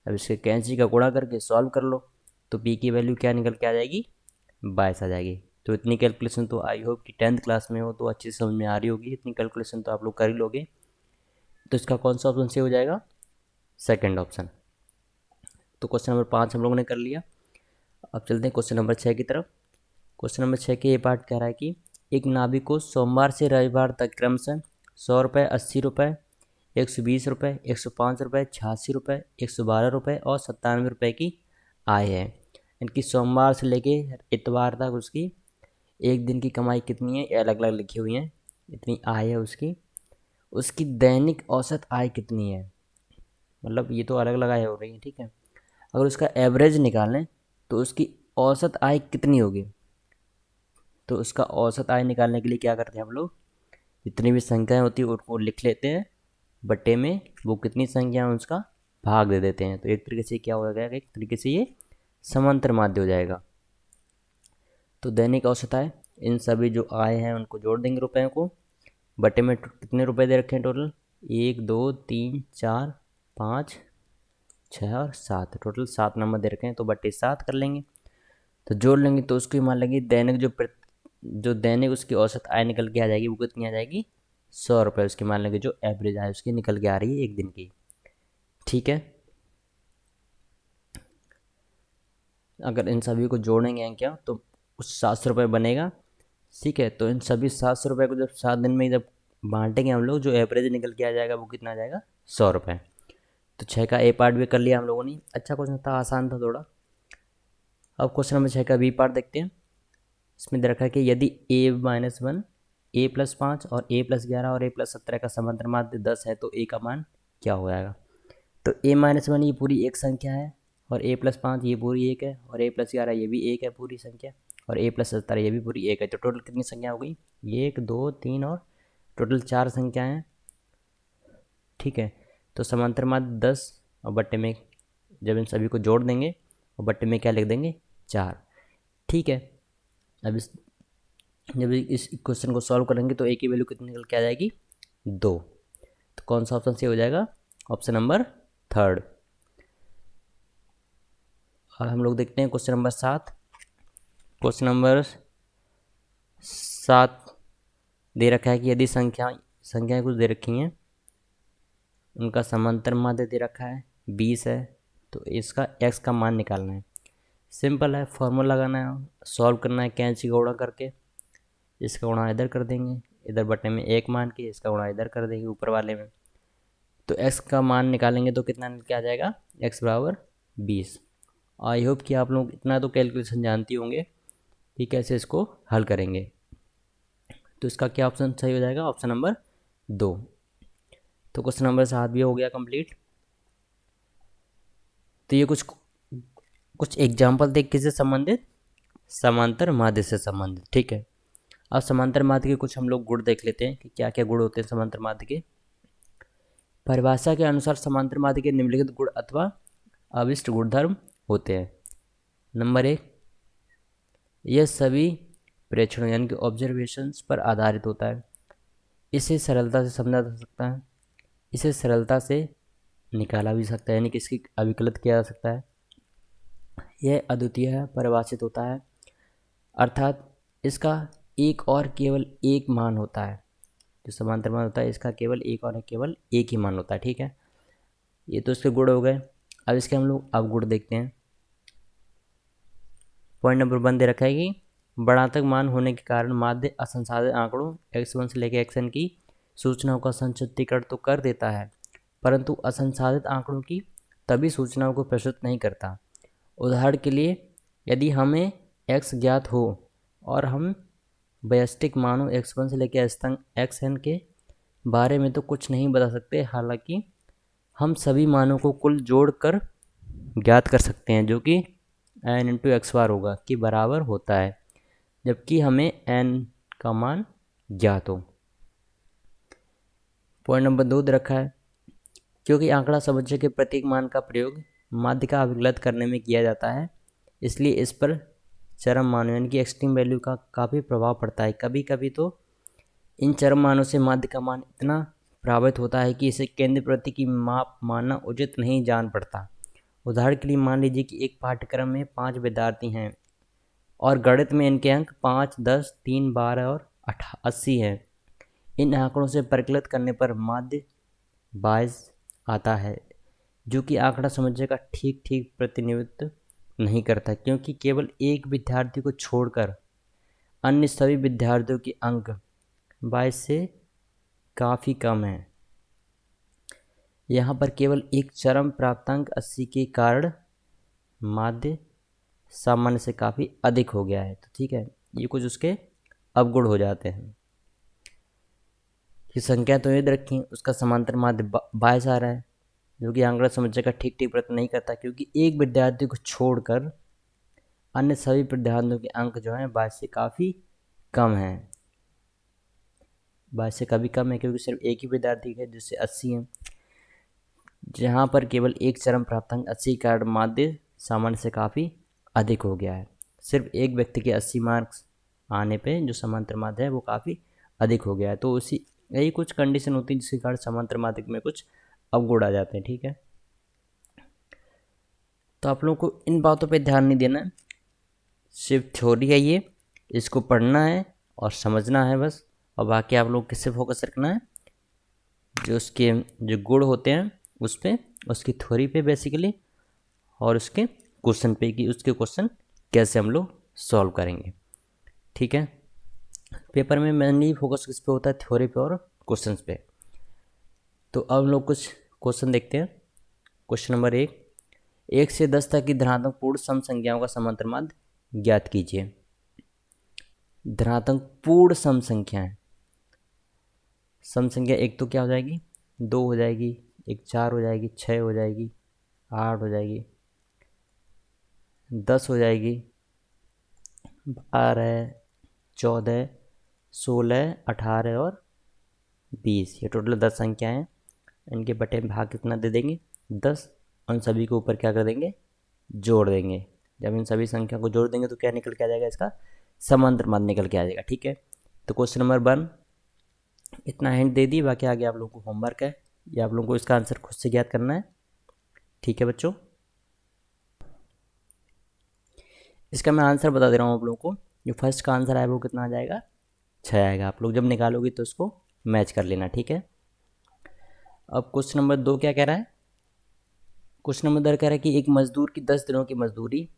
अब इसके कैंची का गुणा करके सॉल्व कर लो, तो पी की वैल्यू क्या निकल के आ जाएगी 22 आ जाएगी। तो इतनी कैलकुलेशन तो आई होप कि 10th क्लास में हो तो अच्छी से समझ में आ रही होगी, इतनी कैलकुलेशन तो आप लोग कर ही लोगे। तो इसका कौन सा ऑप्शन सही हो जाएगा, सेकंड ऑप्शन। तो क्वेश्चन नंबर 5 हम लोगों ने कर लिया। अब चलते हैं क्वेश्चन नंबर 6 की तरफ। क्वेश्चन नंबर 6 के ये पार्ट कह रहा है कि एक नाभिक को सोमवार से रविवार तक क्रमशः 100 रुपये, 80 रुपये, 120 रुपये, 105 रुपये, 86 रुपये, 112 रुपये और 97 रुपये की आय है। इनकी सोमवार से लेके इतवार तक उसकी एक दिन की कमाई कितनी है, ये अलग अलग लिखी हुई हैं, इतनी आय है उसकी। उसकी दैनिक औसत आय कितनी है, मतलब ये तो अलग अलग आय हो रही है। ठीक है, अगर उसका एवरेज निकालें तो उसकी औसत आय कितनी होगी। तो उसका औसत आय निकालने के लिए क्या करते हैं हम लोग, जितनी भी संख्याएं होती है उनको लिख लेते हैं, बट्टे में वो कितनी संख्या है उसका भाग दे देते हैं। तो एक तरीके से क्या हो जाएगा, एक तरीके से ये समांतर माध्य हो जाएगा। तो दैनिक औसत आय, इन सभी जो आय हैं उनको जोड़ देंगे रुपए को, बटे में कितने रुपए दे रखे हैं टोटल, 1 2 3 4 5 6 और 7, टोटल 7 नंबर दे रखे हैं, तो बटे 7 कर लेंगे। तो जोड़ लेंगे तो उसको मान लेंगे दैनिक जो दैनिक उसकी औसत आय निकल के आ जाएगी वो कितनी आ जाएगी 100 रुपये, उसकी मान लेंगे जो एवरेज आय उसकी निकल के आ रही है एक दिन की। ठीक है, अगर इन सभी को जोड़ेंगे क्या तो उस 700 रुपये बनेगा। ठीक है, तो इन सभी 700 रुपये को जब 7 दिन में जब बांटेंगे हम लोग, जो एवरेज निकल के आ जाएगा वो कितना आ जाएगा 100 रुपये। तो 6 का ए पार्ट भी कर लिया हम लोगों ने। अच्छा क्वेश्चन था, आसान था थोड़ा। अब क्वेश्चन नंबर 6 का बी पार्ट देखते हैं। इसमें दे रखा है कि यदि a-1, a+5 और a+11 और a+17 का समांतर माध्य 10 है तो a का मान क्या हो जाएगा। तो a-1 ये पूरी एक संख्या है, और a+5 ये पूरी एक है, और a+11 ये भी एक है पूरी संख्या, और a+17 ये भी पूरी एक है। तो टोटल कितनी संख्या हो गई, 1 2 3 और टोटल 4 संख्या हैं। ठीक है, तो समांतर माध्य 10 और बट्टे में जब इन सभी को जोड़ देंगे और बट्टे में क्या लिख देंगे 4। ठीक है, अब जब इस क्वेश्चन को सॉल्व करेंगे तो a की वैल्यू कितनी निकल के आ जाएगी 2। तो कौन सा ऑप्शन सही हो जाएगा, ऑप्शन नंबर थर्ड। अब हम लोग देखते हैं क्वेश्चन नंबर 7। क्वेश्चन नंबर 7 दे रखा है कि यदि संख्याएं कुछ दे रखी हैं, उनका समांतर माध्य दे रखा है 20 है, तो इसका x का मान निकालना है। सिंपल है, फॉर्मूला लगाना है, सॉल्व करना है कैंची का गुणा करके। इसका गुणा इधर कर देंगे, इधर बटे में 1 मान के इसका गुणा इधर कर देंगे ऊपर वाले में। तो x का मान निकालेंगे तो कितना निकल के आ जाएगा, x बराबर 20। आई होप कि आप लोग इतना तो कैलकुलेशन जानती होंगे कि कैसे इसको हल करेंगे। तो इसका क्या ऑप्शन सही हो जाएगा, ऑप्शन नंबर 2। तो क्वेश्चन नंबर 7 भी हो गया कंप्लीट। तो ये कुछ एग्जाम्पल देख किससे संबंधित, समांतर माध्य से संबंधित। ठीक है, अब समांतर माध्य के कुछ हम लोग गुण देख लेते हैं कि क्या क्या गुण होते हैं समांतर माध्य के। परिभाषा के अनुसार समांतर माध्य के निम्नलिखित गुण अथवा अविष्ट गुणधर्म होते हैं। नंबर 1, यह सभी प्रेक्षणों यानी कि ऑब्जर्वेशंस पर आधारित होता है। इसे सरलता से समझा जा सकता है, इसे सरलता से निकाला भी सकता है, यानी कि इसकी अविकलित किया जा सकता है। यह अद्वितीय है, परिभाषित होता है, अर्थात इसका एक और केवल एक मान होता है। जो समांतर मान होता है इसका केवल एक और केवल एक ही मान होता है। ठीक है, ये तो इसके गुण हो गए। अब इसके हम लोग अवगुण देखते हैं। पॉइंट नंबर 1 दे रखा है कि बढ़ातक मान होने के कारण माध्य असंसाधित आंकड़ों x1 से लेकर xn की सूचनाओं का संचितीकरण तो कर देता है, परंतु असंसाधित आंकड़ों की तभी सूचनाओं को प्रस्तुत नहीं करता। उदाहरण के लिए, यदि हमें x ज्ञात हो और हम व्यष्टिक मानों x1 से लेकर xn के बारे में तो कुछ नहीं बता सकते, हालांकि हम सभी मानों को कुल जोड़कर ज्ञात कर सकते हैं, जो कि n इंटू एक्स बार होगा कि बराबर होता है, जबकि हमें n का मान ज्ञात हो। पॉइंट नंबर 2 दे रखा है, क्योंकि आंकड़ा समुच्चय के प्रत्येक मान का प्रयोग माध्य का अभिकलित करने में किया जाता है, इसलिए इस पर चरम मानों यानी कि एक्सट्रीम वैल्यू का काफ़ी प्रभाव पड़ता है। कभी कभी तो इन चरम मानों से माध्य का मान इतना प्रभावित होता है कि इसे केंद्र प्रवृत्ति की माप मानना उचित नहीं जान पड़ता। उदाहरण के लिए मान लीजिए कि एक पाठ्यक्रम में 5 विद्यार्थी हैं और गणित में इनके अंक 5, 10, 3, 12 और 80 हैं। इन आंकड़ों से परिकलित करने पर माध्य 22 आता है, जो कि आंकड़ा समुच्चय का ठीक ठीक प्रतिनिधित्व नहीं करता, क्योंकि केवल एक विद्यार्थी को छोड़कर अन्य सभी विद्यार्थियों के अंक 22 से काफ़ी कम हैं। यहाँ पर केवल एक चरम प्राप्तांक 80 के कारण माध्य सामान्य से काफ़ी अधिक हो गया है। तो ठीक है, ये कुछ उसके अवगुण हो जाते हैं कि संख्या तो याद रखी, उसका समांतर माध्य 22 आ रहा है, जो कि आंकड़ा समुच्चय का ठीक ठीक प्रति नहीं करता, क्योंकि एक विद्यार्थी को छोड़कर अन्य सभी विद्यार्थियों के अंक जो हैं 22 से काफ़ी कम हैं। 22 से काफ़ी कम है क्योंकि सिर्फ एक ही विद्यार्थी है जिससे 80 हैं। जहाँ पर केवल एक चरम प्राप्तांक 80 का माध्य सामान्य से काफ़ी अधिक हो गया है। सिर्फ एक व्यक्ति के 80 मार्क्स आने पे जो समांतर माध्य है वो काफ़ी अधिक हो गया है। तो उसी यही कुछ कंडीशन होती है जिसके कारण समांतर माध्य में कुछ अवगुण आ जाते हैं। ठीक है, तो आप लोगों को इन बातों पे ध्यान नहीं देना है, सिर्फ थ्योरी है ये, इसको पढ़ना है और समझना है बस। और बाकी आप लोग किससे फोकस रखना है, जो उसके जो गुण होते हैं उस पर, उसकी थ्योरी पे बेसिकली, और उसके क्वेश्चन पे कि उसके क्वेश्चन कैसे हम लोग सॉल्व करेंगे। ठीक है, पेपर में मेनली फोकस किस पे होता है, थ्योरी पे और क्वेश्चंस पे। तो अब हम लोग कुछ क्वेश्चन देखते हैं। क्वेश्चन नंबर 1 से 10 तक की धनात्मक पूर्ण सम संख्याओं का समांतर माध्य ज्ञात कीजिए। धनात्मक पूर्ण सम संख्याएं, सम संख्या एक तो क्या हो जाएगी, 2 हो जाएगी, एक 4 हो जाएगी, 6 हो जाएगी, 8 हो जाएगी, 10 हो जाएगी, 12, 14, 16, 18 और 20। ये टोटल 10 संख्याएं हैं। इनके बटे में भाग कितना दे देंगे, 10। उन सभी को ऊपर क्या कर देंगे, जोड़ देंगे। जब इन सभी संख्या को जोड़ देंगे तो क्या निकल के आ जाएगा, इसका समांतर माध्य निकल के आ जाएगा। ठीक है, तो क्वेश्चन नंबर 1 इतना हिंट दे दी, बाकी आगे आप लोगों को होमवर्क है, या आप लोगों को इसका आंसर खुद से ज्ञात करना है। ठीक है बच्चों, इसका मैं आंसर बता दे रहा हूँ आप लोगों को। जो फर्स्ट का आंसर आया वो कितना आ जाएगा, 6 आएगा। आप लोग जब निकालोगे तो उसको मैच कर लेना, ठीक है। अब क्वेश्चन नंबर 2 क्या कह रहा है। क्वेश्चन नंबर 2 कह रहा है कि एक मजदूर की 10 दिनों की मजदूरी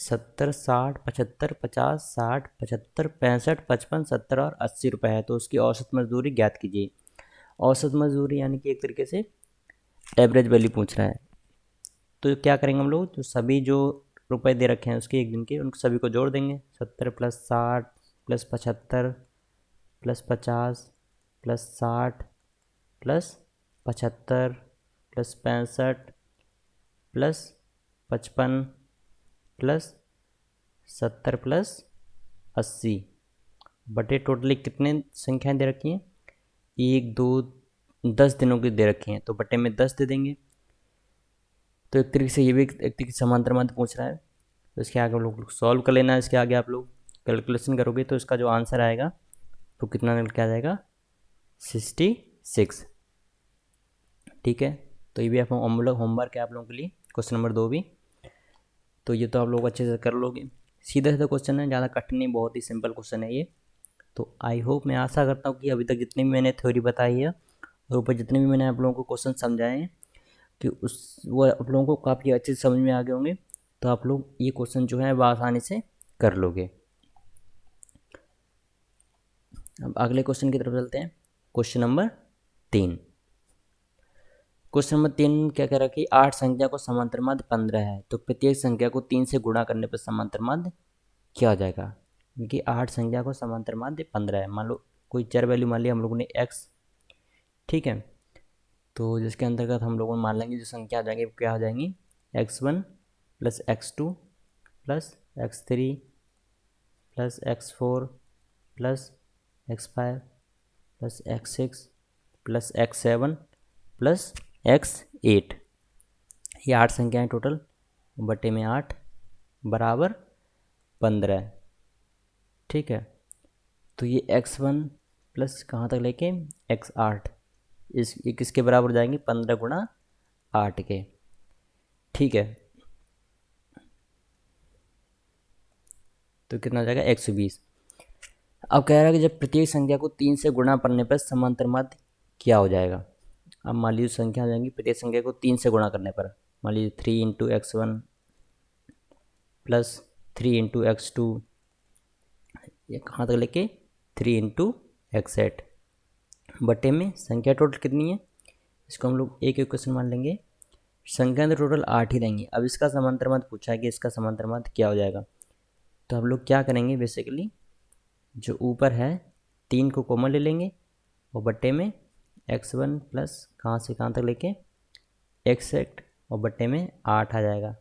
70, 60, 75, 50, 60, 75, 65, 55, 70 और 80 रुपये है। तो उसकी औसत मजदूरी ज्ञात कीजिए। औसत मजदूरी यानी कि एक तरीके से एवरेज वैल्यू पूछ रहा है। तो क्या करेंगे हम लोग, जो सभी जो रुपए दे रखे हैं उसके एक दिन के, उनको सभी को जोड़ देंगे। 70 plus 60 plus 75 plus 50 plus 60 plus 75 plus 65 plus 55 plus 70 plus 80 बटे टोटली कितने संख्याएं दे रखी हैं, 1, 2, 10 दिनों की दे रखी हैं, तो बटे में 10 दे देंगे। तो एक तरीके से ये भी एक तरीके से समांतर माध्य पूछ रहा है। तो इसके आगे आप लोग सॉल्व कर लेना है। इसके आगे आप लोग कैलकुलेशन करोगे तो इसका जो आंसर आएगा तो कितना निकल के आ जाएगा, 66। ठीक है, तो ये भी आप होमवर्क है आप लोगों के लिए, क्वेश्चन नंबर 2 भी। तो ये तो आप लोग अच्छे से कर लोगे। सीधा सीधा क्वेश्चन है, ज़्यादा कठिन नहीं, बहुत ही सिंपल क्वेश्चन है ये। तो आई होप, मैं आशा करता हूँ कि अभी तक जितनी भी मैंने थ्योरी बताई है और ऊपर जितने भी मैंने आप लोगों को क्वेश्चन समझाए हैं कि उस वो आप लोगों को काफ़ी अच्छे से समझ में आ गए होंगे। तो आप लोग ये क्वेश्चन जो है वह आसानी से कर लोगे। अब अगले क्वेश्चन की तरफ चलते हैं। Question number 3। क्वेश्चन नंबर 3 क्या कह रहा है कि 8 संख्या को समांतर माध्य 15 है, तो प्रत्येक संख्या को 3 से गुणा करने पर समांतर माध्य क्या हो जाएगा। क्योंकि 8 संख्या को समांतर माध्य 15 है। मान लो कोई चर वैल्यू मान लिया हम लोगों ने x, ठीक है। तो जिसके अंतर्गत हम लोगों मान लेंगे जो संख्या आ जाएंगी वो क्या हो जाएंगी, x1 plus x2 plus x3 plus x4 plus x5 plus x6 plus x7 plus x8। ये 8 संख्याएं टोटल, बटे में 8 बराबर 15। ठीक है, तो ये x1 प्लस कहाँ तक लेके x8, ये किसके बराबर हो जाएंगे, 15 गुणा 8 के। ठीक है, तो कितना हो जाएगा 120। अब कह रहा है कि जब प्रत्येक संख्या को 3 से गुणा करने पर समांतर माध्य क्या हो जाएगा। अब मान लीजिए संख्या आ जाएंगी, प्रत्येक संख्या को 3 से गुणा करने पर, मान लीजिए 3 into x1 plus 3 into x2, ये कहाँ तक लेके 3 इंटू x8 बटे में संख्या टोटल कितनी है। इसको हम लोग एक क्वेश्चन मान लेंगे, संख्या तो टोटल 8 ही रहेंगी। अब इसका समांतर माध्य पूछा है कि इसका समांतर माध्य क्या हो जाएगा। तो हम लोग क्या करेंगे, बेसिकली जो ऊपर है 3 को कॉमन ले लेंगे और बट्टे में x1 प्लस कहाँ से कहाँ तक लेके x8 और बट्टे में 8 आ जाएगा।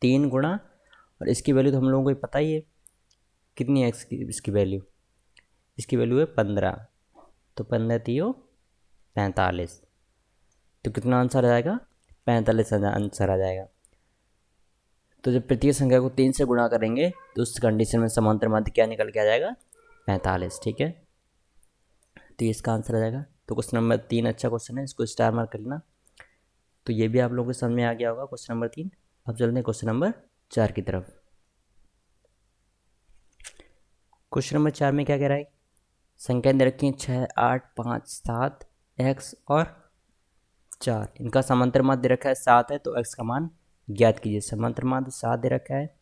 3 गुणा, और इसकी वैल्यू तो हम लोगों को पता ही है कितनी है इसकी वैल्यू, इसकी वैल्यू है 15। तो 15 3 45, तो कितना आंसर आ जाएगा, 45 आंसर आ जाएगा। तो जब प्रत्येक संख्या को 3 से गुणा करेंगे तो उस कंडीशन में समांतर माध्य क्या निकल के आ जाएगा, 45। ठीक है, तो ये इसका आंसर आ जाएगा। तो क्वेश्चन नंबर 3 अच्छा क्वेश्चन है, इसको स्टार मार्क कर लेना। तो ये भी आप लोगों को समझ में आ गया होगा क्वेश्चन नंबर 3। अब चलते हैं क्वेश्चन नंबर 4 की तरफ। क्वेश्चन नंबर 4 में क्या कह रहा है, संख्या दे रखी है 6, 8, 5, 7, x और 4, इनका समांतर माध्य दे रखा है 7 है, तो x का मान ज्ञात कीजिए। समांतर माध्य 7 दे रखा है,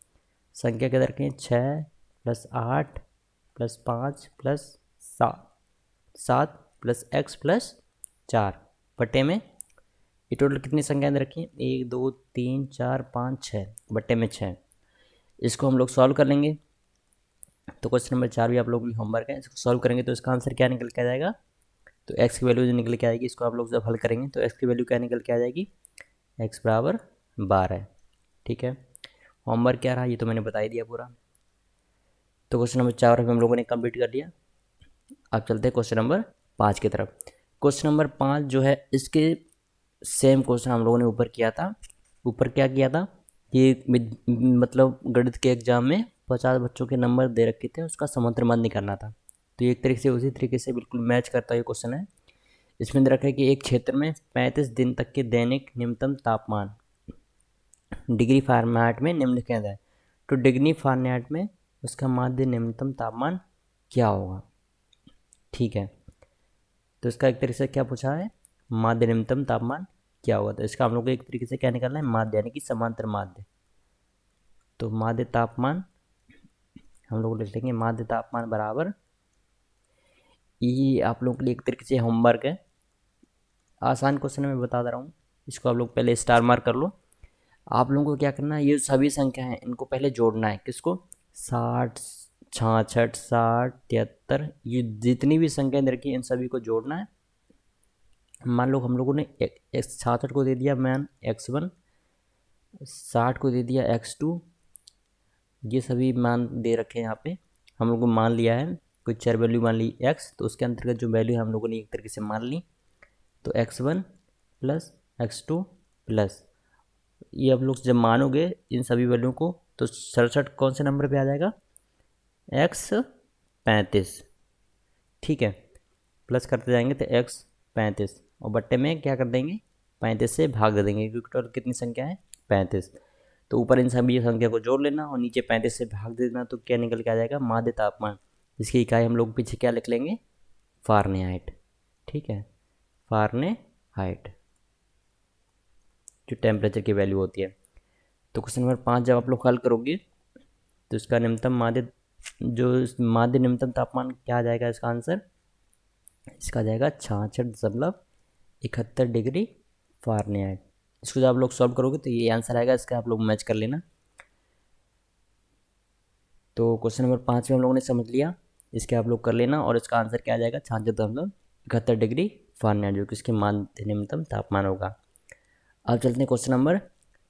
संख्या क्या दे रखी है 6 plus 8 plus 5 plus 7 plus x plus 4 बटे में, ये टोटल कितनी संख्याएं दे रखी हैं, 1, 2, 3, 4, 5, 6 बटे में 6। इसको हम लोग सॉल्व कर लेंगे। तो क्वेश्चन नंबर 4 भी आप लोगों की होमवर्क है, इसको सॉल्व करेंगे तो इसका आंसर क्या निकल के आ जाएगा। तो x की वैल्यू जो निकल के आएगी, इसको आप लोग जब हल करेंगे तो x की वैल्यू क्या निकल के आ जाएगी, x बराबर 12। ठीक है, होमवर्क क्या रहा ये तो मैंने बता ही दिया पूरा। तो क्वेश्चन नंबर 4 हम लोगों ने कंप्लीट कर लिया। अब चलते हैं क्वेश्चन नंबर 5 की तरफ। क्वेश्चन नंबर 5 जो है, इसके सेम क्वेश्चन हम लोगों ने ऊपर किया था। ऊपर क्या किया था कि मतलब गणित के एग्जाम में 50 बच्चों के नंबर दे रखे थे, उसका समांतर माध्य निकालना था। तो ये एक तरीके से उसी तरीके से बिल्कुल मैच करता हुआ क्वेश्चन है। इसमें दे रखा है कि एक क्षेत्र में 35 दिन तक के दैनिक न्यूनतम तापमान डिग्री फ़ारेनहाइट में निम्नलिखित है। तो डिग्री फ़ारेनहाइट में उसका माध्य न्यूनतम तापमान क्या होगा? ठीक है, तो इसका एक तरीके से क्या पूछा है, माध्य न्यूनतम तापमान क्या होगा। तो इसका हम लोग को एक तरीके से क्या निकालना है, माध्य यानी कि समांतर माध्य। तो माध्य तापमान हम लोग लिख लेंगे, माध्य तापमान बराबर, ये आप लोगों के लिए एक तरीके से होमवर्क है, आसान क्वेश्चन मैं बता दे रहा हूँ, इसको आप लोग पहले स्टार मार्क कर लो। आप लोगों को क्या करना है, ये सभी संख्या हैं इनको पहले जोड़ना है। किसको? 60, 66, 60, 73, ये जितनी भी संख्या रखी है इन सभी को जोड़ना है। मान लो हम लोगों ने 66 को दे दिया मान x1, 60 को दे दिया x2, ये सभी मान दे रखे हैं यहाँ पे। हम लोग को मान लिया है कोई चार वैल्यू मान ली x, तो उसके अंतर्गत जो वैल्यू हम लोगों ने एक तरीके से मान ली। तो x1 प्लस x2 प्लस, ये आप लोग जब मानोगे इन सभी वैल्यू को तो 67 कौन से नंबर पे आ जाएगा, x35। ठीक है, प्लस करते जाएंगे तो x35 और बट्टे में क्या कर देंगे, 35 से भाग दे देंगे क्योंकि टोटल कितनी संख्या है, 35। तो ऊपर इन सभी संख्या को जोड़ लेना और नीचे 35 से भाग दे देना, तो क्या निकल के आ जाएगा, माध्य तापमान। इसकी इकाई हम लोग पीछे क्या लिख लेंगे, फ़ारेनहाइट। ठीक है, फ़ारेनहाइट जो टेम्परेचर की वैल्यू होती है। तो क्वेश्चन नंबर 5 जब आप लोग हल करोगे तो इसका न्यूनतम माध्य, जो माध्य न्यूनतम तापमान क्या आ जाएगा, इसका आंसर इसका आ जाएगा 66.71 डिग्री फ़ारेनहाइट। इसको जब आप लोग सॉल्व करोगे तो ये आंसर आएगा, इसका आप लोग मैच कर लेना। तो क्वेश्चन नंबर 5 में हम लोगों ने समझ लिया, इसके आप लोग कर लेना और इसका आंसर क्या आ जाएगा, 66.71 डिग्री फ़ारेनहाइट, जो कि इसके माध्य न्यूनतम तापमान होगा। अब चलते हैं क्वेश्चन नंबर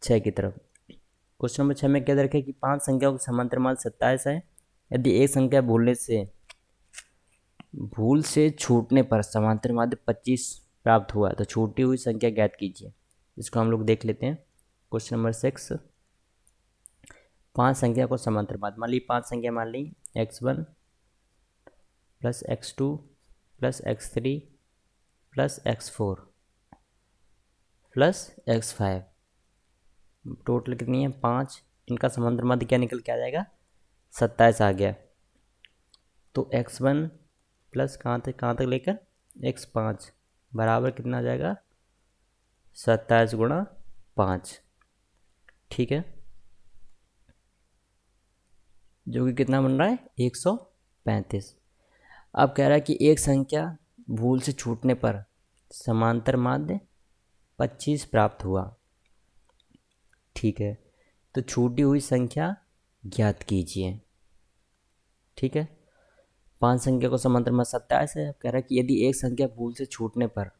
6 की तरफ। क्वेश्चन नंबर 6 में क्या रखे कि 5 संख्याओं का समांतर मान 27 है। यदि एक संख्या भूल से छूटने पर समांतर माध्य 25 प्राप्त हुआ तो छूटी हुई संख्या ज्ञात कीजिए। इसको हम लोग देख लेते हैं। क्वेश्चन नंबर 6, 5 संख्या को समांतर माध्य, मान ली 5 संख्या मान ली x1 plus x2 plus x3 plus x4 plus x5, total कितनी है 5। इनका समांतर माध्य क्या निकल के आ जाएगा, 27 आ गया। तो x1 प्लस कहाँ तक लेकर x5 बराबर कितना आ जाएगा, 27 गुणा 5। ठीक है, जो कि कितना बन रहा है, 135। अब कह रहा है कि एक संख्या भूल से छूटने पर समांतर माध्य 25 प्राप्त हुआ। ठीक है, तो छूटी हुई संख्या ज्ञात कीजिए। ठीक है, 5 संख्या को समांतर माध्य 27 है। अब कह रहा है कि यदि एक संख्या भूल से छूटने पर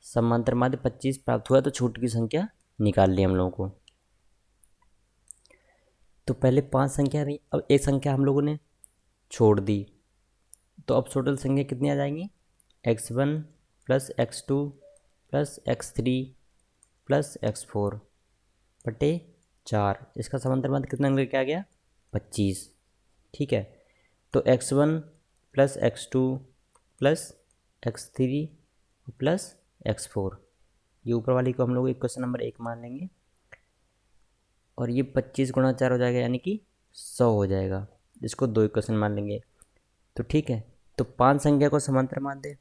समांतर माध्य 25 प्राप्त हुआ तो छूट की संख्या निकाल ली हम लोगों को। तो पहले 5 संख्या रही, अब एक संख्या हम लोगों ने छोड़ दी, तो अब टोटल संख्या कितनी आ जाएंगी, x1 plus x2 plus x3 plus x4 बटे 4। इसका समांतर माध्य कितना निकल के आ गया, 25। ठीक है, तो x1 plus x2 plus x3 plus x4, ये ऊपर वाली को हम लोग क्वेश्चन नंबर 1 मान लेंगे और ये 25 गुणा 4 हो जाएगा यानी कि 100 हो जाएगा। इसको 2 इक्वेशन मान लेंगे। तो ठीक है, तो 5 संख्या को समांतर माध्य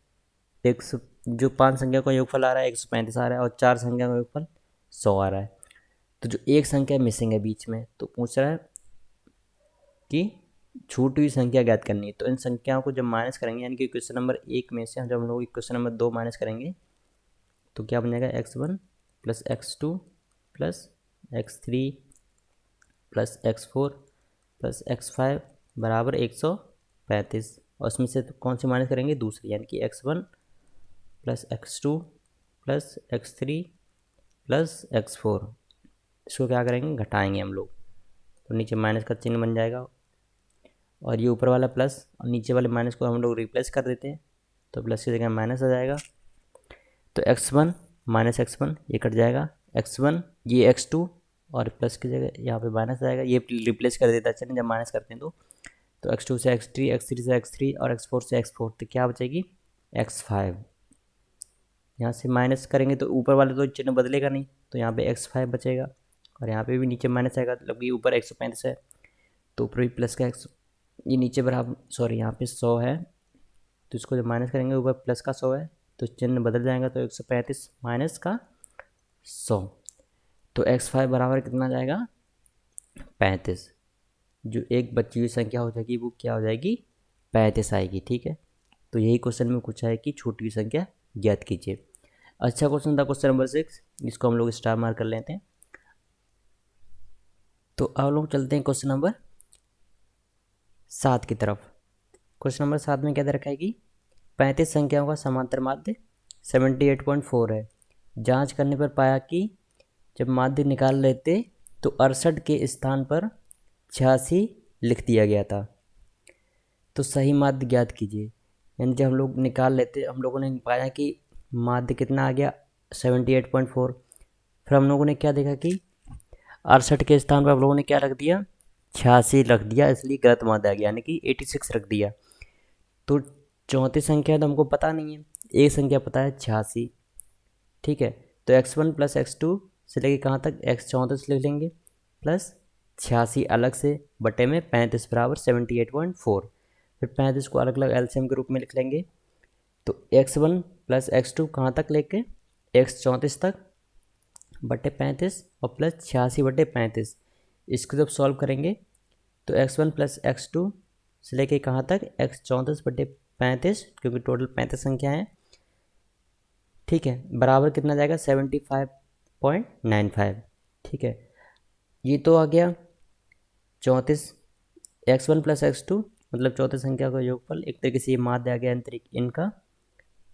जो 5 संख्या का योगफल आ रहा है 135 आ रहा है और 4 संख्या का योगफल 100 आ रहा है। तो जो एक संख्या मिसिंग है बीच में, तो पूछ रहा है कि छूटी हुई संख्या ज्ञात करनी है। तो इन संख्याओं को जब माइनस करेंगे, यानी कि क्वेश्चन नंबर 1 में से जब हम लोग क्वेश्चन नंबर 2 माइनस करेंगे तो क्या बन जाएगा, x1 plus x2 plus x3 plus x4 plus x5 बराबर 135। और उसमें से तो कौन सी माइनस करेंगे, दूसरी, यानी कि x1 plus x2 plus x3 plus x4। इसको क्या करेंगे, घटाएंगे हम लोग, तो नीचे माइनस का चिन्ह बन जाएगा और ये ऊपर वाला प्लस और नीचे वाले माइनस को हम लोग रिप्लेस कर देते हैं, तो प्लस की जगह माइनस आ जाएगा। तो x1 माइनस x1 ये कट जाएगा, x1 ये x2 और प्लस की जगह यहाँ पे माइनस आ जाएगा, ये रिप्लेस कर देता है चलिए जब माइनस करते हैं तो x2 से x3, x3 से x3 और x4 से x4, तो क्या बचेगी x5, यहाँ से माइनस करेंगे तो ऊपर वाले तो चिन्ह बदलेगा नहीं, तो यहाँ पे x5 बचेगा, और यहाँ पे भी नीचे माइनस आएगा, मतलब कि ऊपर 135 है तो ऊपर भी प्लस का x, ये नीचे बराबर, सॉरी यहाँ पे 100 है तो इसको जब माइनस करेंगे ऊपर प्लस का 100 है तो चिन्ह बदल जाएगा, तो 135 माइनस का 100, तो x5 बराबर कितना जाएगा 35। जो एक बची हुई संख्या हो जाएगी वो क्या हो जाएगी 35 आएगी। ठीक है, तो यही क्वेश्चन में पूछा है कि छोटी संख्या ज्ञात कीजिए। अच्छा क्वेश्चन था क्वेश्चन नंबर 6, इसको हम लोग स्टार मार्क कर लेते हैं। तो अब लोग चलते हैं क्वेश्चन नंबर 7 की तरफ। क्वेश्चन नंबर 7 में क्या दे रखा है कि 35 संख्याओं का समांतर माध्य 78.4 है। जांच करने पर पाया कि जब माध्य निकाल लेते तो 68 के स्थान पर 86 लिख दिया गया था, तो सही माध्य ज्ञात कीजिए। यानी जब हम लोग निकाल लेते, हम लोगों ने पाया कि माध्य कितना आ गया 78.4, फिर हम लोगों ने क्या देखा कि 68 के स्थान पर हम लोगों ने क्या रख दिया 86 रख दिया, इसलिए गलत माध्य आ गया, यानी कि 86 रख दिया। तो चौथी संख्या तो हमको पता नहीं है, एक संख्या पता है 86। ठीक है, तो x1 प्लस x2 से लेके कहाँ तक x34 लिख लेंगे, प्लस 86 अलग से बटे में 35 बराबर 78.4, फिर 35 को अलग अलग एलसीएम के रूप में लिख लेंगे। तो x1 प्लस x2 कहाँ तक लेके x34 तक बटे 35 और प्लस 86 बटे 35, इसको जब सॉल्व करेंगे तो x1 प्लस x2 से लेके कहाँ तक x34 बटे 35, क्योंकि टोटल 35 संख्या है। ठीक है, बराबर कितना जाएगा 75.95। ठीक है, ये तो आ गया 34, x1 प्लस x2 मतलब चौथी संख्या का योगफल, एक तरीके से ये माध्य आ गया इनका,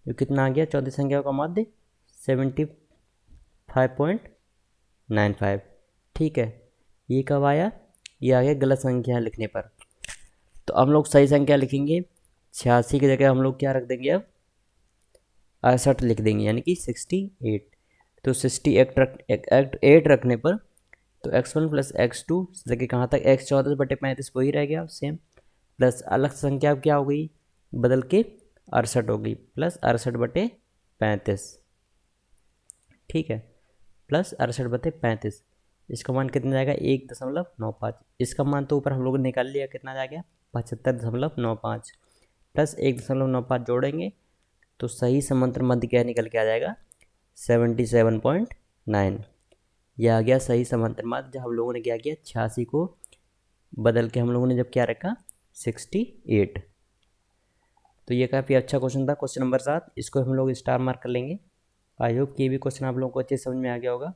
जो कितना आ गया चौथी संख्या का माध्य 75.95। ठीक है, ये कब आया, ये आ गया गलत संख्या लिखने पर। तो हम लोग सही संख्या लिखेंगे, 86 की जगह हम लोग क्या रख देंगे अब 68 लिख देंगे, यानी कि 68। तो 68 रखने पर तो x1 प्लस x2 जगह कहाँ तक x34 बटे 35 वही रह गया सेम, प्लस अलग संख्या क्या हो गई बदल के 68 हो गई, प्लस 68 बटे 35। ठीक है, प्लस 68 बटे 35, इसका मान कितना जाएगा 1.95। इसका मान तो ऊपर हम लोगों ने निकाल लिया, कितना जाएगा 75.95, प्लस 1.95 जोड़ेंगे तो सही समांतर मध्य क्या निकल के आ जाएगा 77.9। यह आ गया सही समांतर माध्य, जब हम लोगों ने क्या किया 86 को बदल के हम लोगों ने जब क्या रखा 68। तो ये काफ़ी अच्छा क्वेश्चन था क्वेश्चन नंबर 7, इसको हम लोग स्टार मार्क कर लेंगे। आई होप कि ये भी क्वेश्चन आप लोगों को अच्छे समझ में आ गया होगा।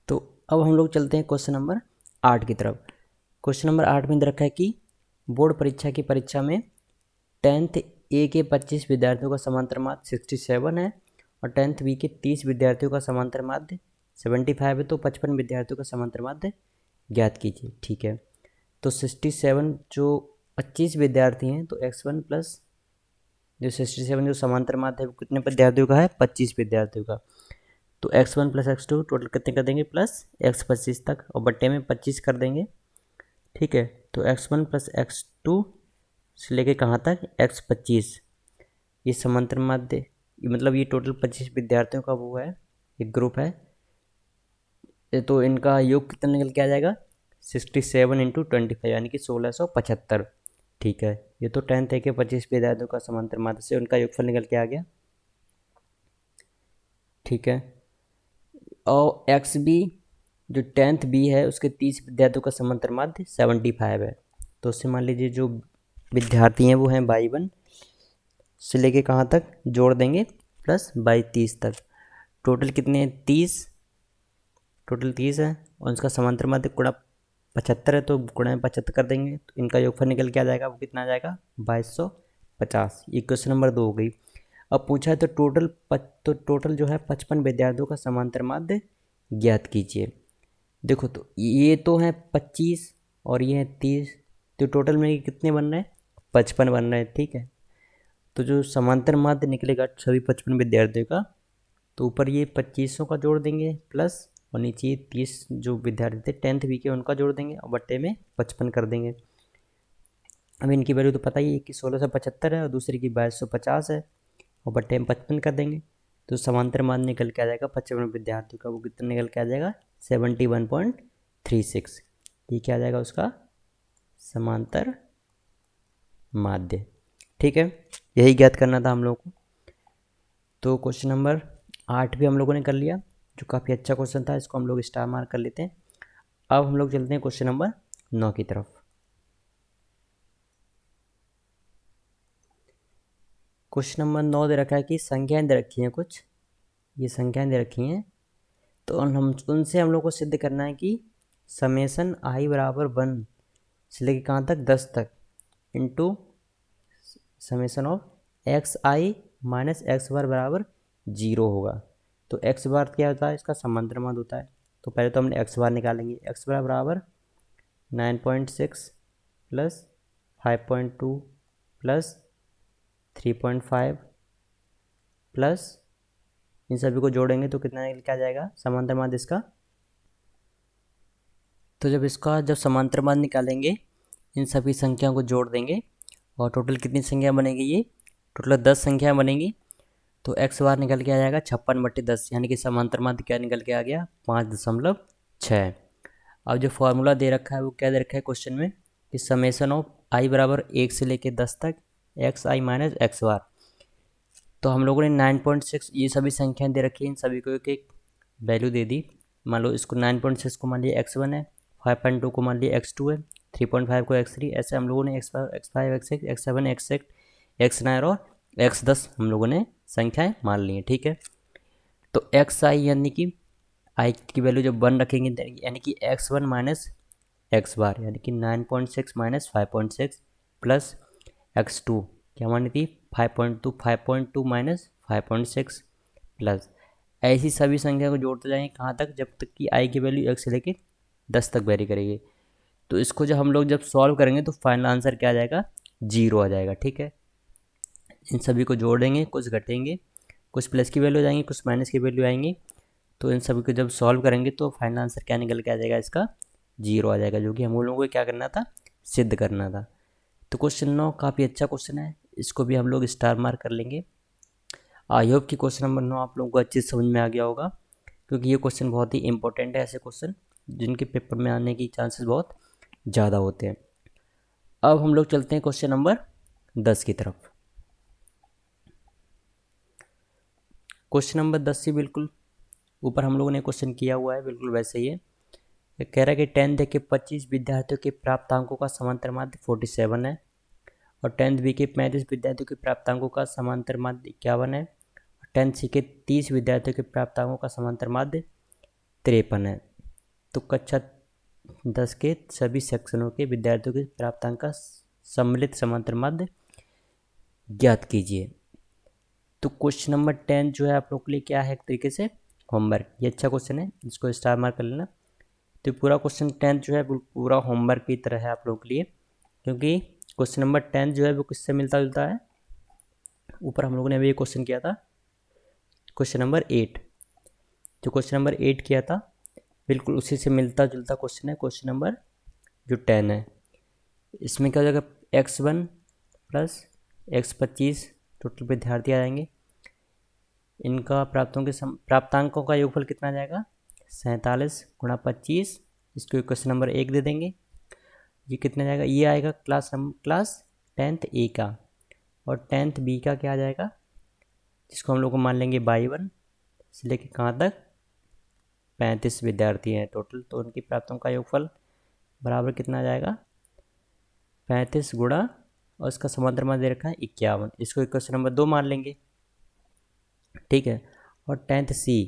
तो अब हम लोग चलते हैं क्वेश्चन नंबर 8 की तरफ। क्वेश्चन नंबर 8 में दे रखा है कि बोर्ड परीक्षा की परीक्षा में 10th ए के 25 विद्यार्थियों का समांतर माध्य 67 है और 10th बी के 30 विद्यार्थियों का समांतर माध्य 75 है, तो 55 विद्यार्थियों का समांतर माध्य ज्ञात कीजिए। ठीक है, तो 67 जो 25 विद्यार्थी हैं तो x1 प्लस जो 67 जो समांतर माध्य है वो कितने विद्यार्थियों का है 25 विद्यार्थियों का, तो x1 प्लस x2 टोटल कितने कर देंगे प्लस x25 तक और बट्टे में 25 कर देंगे। ठीक है, तो x1 प्लस x2 से लेके कहाँ तक x25, ये समांतर माध्य मतलब ये टोटल 25 विद्यार्थियों का वो है एक ग्रुप है, तो इनका योग कितना निकल के आ जाएगा 67 इंटू 25 यानी कि 1675। ठीक है, ये तो 10th ए के 25 विद्यार्थियों का समांतर माध्य से उनका योगफल निकल के आ गया। ठीक है, और एक्स बी जो 10th बी है उसके 30 विद्यार्थियों का समांतर माध्य 75 है, तो उससे मान लीजिए जो विद्यार्थी हैं वो हैं 22 से लेके कहाँ तक जोड़ देंगे प्लस 22 तक, टोटल कितने हैं 30, टोटल 30 है और उसका समांतर माध्य गुणा 75 है, तो गुणा में 75 कर देंगे तो इनका योगफल निकल के आ जाएगा, वो कितना आ जाएगा 2250। ये क्वेश्चन नंबर 2 हो गई। अब पूछा है तो टोटल जो है 55 विद्यार्थियों का समांतर माध्य ज्ञात कीजिए। देखो तो ये तो है 25 और ये है 30, तो टोटल में कितने बन रहे हैं 55 बन रहे हैं। ठीक है, तो जो समांतर माध्य निकलेगा सभी 55 विद्यार्थियों का, तो ऊपर ये 2500 का जोड़ देंगे प्लस और नीचे 30 जो विद्यार्थी थे 10th बी के उनका जोड़ देंगे और बट्टे में 55 कर देंगे। अब इनकी वैल्यू तो पता ही है कि 1675 है और दूसरी की 2250 है, और बट्टे में 55 कर देंगे तो समांतर मान निकल के आ जाएगा 55 विद्यार्थियों का, वो कितना निकल के आ जाएगा 71.36। ये क्या आ जाएगा उसका समांतर माध्य। ठीक है, यही ज्ञात करना था हम लोगों को। तो क्वेश्चन नंबर 8 भी हम लोगों ने कर लिया, जो काफ़ी अच्छा क्वेश्चन था, इसको हम लोग स्टार मार्क कर लेते हैं। अब हम लोग चलते हैं क्वेश्चन नंबर 9 की तरफ। क्वेश्चन नंबर 9 दे रखा है कि संख्याएं दे रखी हैं कुछ, ये संख्याएं दे रखी हैं, तो हम उनसे हम लोग को सिद्ध करना है कि समेसन आई बराबर 1 से लेकर कहाँ तक 10 तक into summation of x i minus x bar बराबर 0 होगा। तो एक्स बार क्या होता है, इसका समांतर मान होता है। तो पहले तो हमने एक्स बार निकालेंगे, एक्स बार बराबर 9.6 प्लस 5.2 प्लस 3.5 प्लस इन सभी को जोड़ेंगे तो कितना निकल के आ जाएगा समांतर मान इसका। तो जब समांतर मान निकालेंगे, इन सभी संख्याओं को जोड़ देंगे और टोटल कितनी संख्या बनेगी, ये टोटल 10 संख्या बनेगी। तो एक्स बार निकल के आ जाएगा 56/10, यानी कि समांतर माध्य क्या निकल के आ गया 5.6। अब जो फॉर्मूला दे रखा है वो क्या दे रखा है क्वेश्चन में कि समेसन ऑफ आई बराबर 1 से लेके 10 तक एक्स आई माइनस एक्स बार। तो हम लोगों ने 9.6 ये सभी संख्याएं दे रखी हैं, इन सभी को एक एक वैल्यू दे दी। मान लो इसको 9.6 को मान लिया x1 है, 5.2 को मान लिया x2 है, 3.5 को x3, ऐसे हम लोगों ने x5 x5 x6 x7 x8 x9 और x10 हम लोगों ने संख्याएं मान ली हैं। ठीक है, तो एक्स आई यानी कि आई की वैल्यू जब 1 रखेंगे यानी कि x1 माइनस एक्स बार, यानी कि 9.6 माइनस 5.6 प्लस x2 क्या मानी थी 5.2, 5.2 माइनस 5.6 प्लस ऐसी सभी संख्या को जोड़ते जाएंगे कहाँ तक, जब तक कि आई की वैल्यू x से लेके 10 तक वेरी करेगी। तो इसको जब हम लोग जब सॉल्व करेंगे तो फाइनल आंसर क्या आ जाएगा 0 आ जाएगा। ठीक है, इन सभी को जोड़ेंगे, कुछ घटेंगे, कुछ प्लस की वैल्यू जाएंगी, कुछ माइनस की वैल्यू आएंगी। तो इन सभी को जब सॉल्व करेंगे तो फाइनल आंसर क्या निकल के आ जाएगा इसका 0 आ जाएगा, जो कि हम लोगों को क्या करना था सिद्ध करना था। तो क्वेश्चन 9 काफ़ी अच्छा क्वेश्चन है, इसको भी हम लोग स्टार मार्क कर लेंगे। आई होप कि क्वेश्चन नंबर 9 आप लोगों को अच्छी समझ में आ गया होगा, क्योंकि ये क्वेश्चन बहुत ही इंपॉर्टेंट है, ऐसे क्वेश्चन जिनके पेपर में आने की चांसेस बहुत ज़्यादा होते हैं। अब हम लोग चलते हैं क्वेश्चन नंबर 10 की तरफ। क्वेश्चन नंबर 10 से बिल्कुल ऊपर हम लोगों ने क्वेश्चन किया हुआ है, बिल्कुल वैसे ही है। ये कह रहा है कि 10th के 25 विद्यार्थियों के प्राप्त अंकों का समांतर माध्य 47 है, और 10th बी के 35 विद्यार्थियों के प्राप्त अंकों का समांतर माध्य 51 है, और 10th सी के 30 विद्यार्थियों के प्राप्त अंकों का समांतर माध्य 53 है। तो कक्षा 10 के सभी सेक्शनों के विद्यार्थियों के प्राप्तांक का सम्मिलित समांतर माध्य ज्ञात कीजिए। तो क्वेश्चन नंबर 10 जो है आप लोग के लिए क्या है, एक तरीके से होमवर्क। ये अच्छा क्वेश्चन है, इसको स्टार मार्क कर लेना। तो पूरा क्वेश्चन 10 जो है पूरा होमवर्क की तरह है आप लोगों के लिए, क्योंकि क्वेश्चन नंबर 10 जो है वो किससे मिलता जुलता है, ऊपर हम लोगों ने अभी ये क्वेश्चन किया था क्वेश्चन नंबर 8, जो क्वेश्चन नंबर 8 किया था बिल्कुल उसी से मिलता जुलता क्वेश्चन है क्वेश्चन नंबर जो 10 है। इसमें क्या हो जाएगा x1 प्लस x25 टोटल विद्यार्थी आ जाएंगे, इनका प्राप्तांकों का योगफल कितना आ जाएगा 47 गुणा 25, इसको क्वेश्चन नंबर 1 दे देंगे। ये कितना जाएगा, ये आएगा क्लास 10th ए का, और 10th बी का क्या आ जाएगा, जिसको हम लोग को मान लेंगे 22 से लेके कहाँ तक 35 विद्यार्थी हैं टोटल, तो उनकी प्राप्तों का योगफल बराबर कितना आ जाएगा 35 गुणा और इसका समांतर मान दे रखा है 51, इसको क्वेश्चन नंबर 2 मान लेंगे। ठीक है, और 10th सी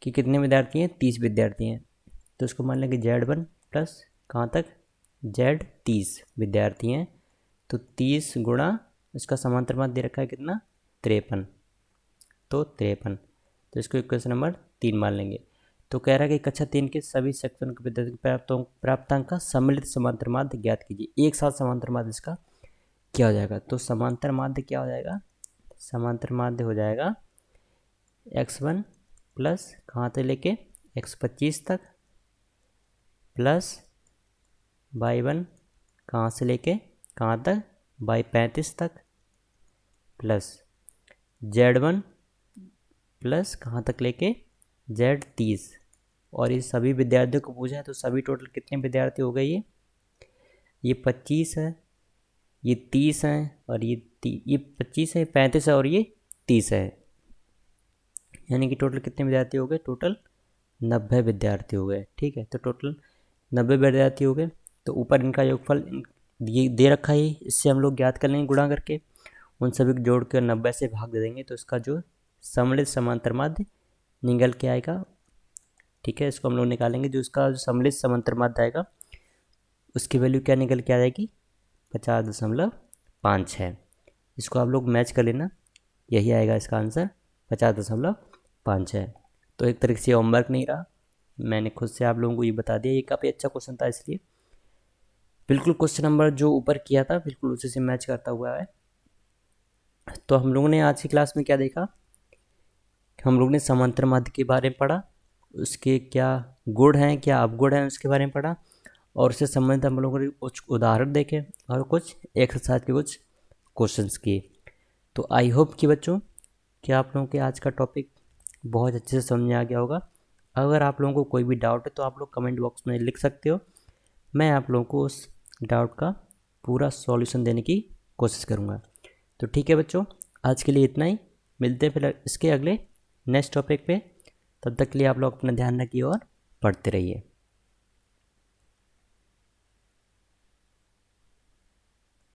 कि कितने विद्यार्थी हैं 30 विद्यार्थी हैं, तो इसको मान लेंगे Z1 प्लस कहाँ तक Z 30 विद्यार्थी हैं, तो 30 गुणा इसका समांतर मान दे रखा है कितना 53, तो 53, तो इसको क्वेश्चन नंबर 3 मान लेंगे। तो कह रहा है कि कक्षा 3 के सभी सेक्शन के विद्यार्थी प्राप्तांक का सम्मिलित समांतर माध्य ज्ञात कीजिए। एक साथ समांतर माध्य इसका क्या हो जाएगा, तो समांतर माध्य क्या हो जाएगा, समांतर माध्य हो जाएगा x1 प्लस कहाँ से लेके x25 तक प्लस y1 कहाँ से लेके कहाँ तक, बाई 35 तक, प्लस Z1 प्लस कहाँ तक लेके Z30। और ये सभी विद्यार्थियों को पूछा है तो सभी टोटल कितने विद्यार्थी हो गए, ये 25 है, ये 30 है, और ये 25 है, 35 है, और ये 30 है। यानी कि टोटल कितने विद्यार्थी हो गए, टोटल 90 विद्यार्थी हो गए। ठीक है, तो टोटल 90 विद्यार्थी हो गए। तो ऊपर इनका योगफल ये दे रखा है, इससे हम लोग ज्ञात कर लेंगे गुणा करके, उन सभी को जोड़ कर 90 से भाग दे देंगे, तो इसका जो सम्मिलित समांतर माध्य निकल के आएगा। ठीक है, इसको हम लोग निकालेंगे, जो इसका जो सम्मिलित समांतर माध्य आएगा उसकी वैल्यू क्या निकल के आ जाएगी, 50.56। इसको आप लोग मैच कर लेना, यही आएगा इसका आंसर, 50.56। तो एक तरीके से होमवर्क नहीं रहा, मैंने खुद से आप लोगों को ये बता दिया, ये काफ़ी अच्छा क्वेश्चन था, इसलिए बिल्कुल क्वेश्चन नंबर जो ऊपर किया था बिल्कुल उसी से मैच करता हुआ है। तो हम लोगों ने आज की क्लास में क्या देखा, हम लोग ने समांतर माध्य के बारे में पढ़ा, उसके क्या गुण हैं क्या अवगुण हैं उसके बारे में पढ़ा, और उससे संबंधित हम लोगों ने कुछ उदाहरण देखे और कुछ एक्सरसाइज के कुछ क्वेश्चंस किए। तो आई होप कि बच्चों कि आप लोगों के आज का टॉपिक बहुत अच्छे से समझ में आ गया होगा। अगर आप लोगों को कोई भी डाउट है तो आप लोग कमेंट बॉक्स में लिख सकते हो, मैं आप लोगों को उस डाउट का पूरा सॉल्यूशन देने की कोशिश करूँगा। तो ठीक है बच्चों, आज के लिए इतना ही, मिलते हैं फिर इसके अगले नेक्स्ट टॉपिक पे। तब तक के लिए आप लोग अपना ध्यान रखिए और पढ़ते रहिए।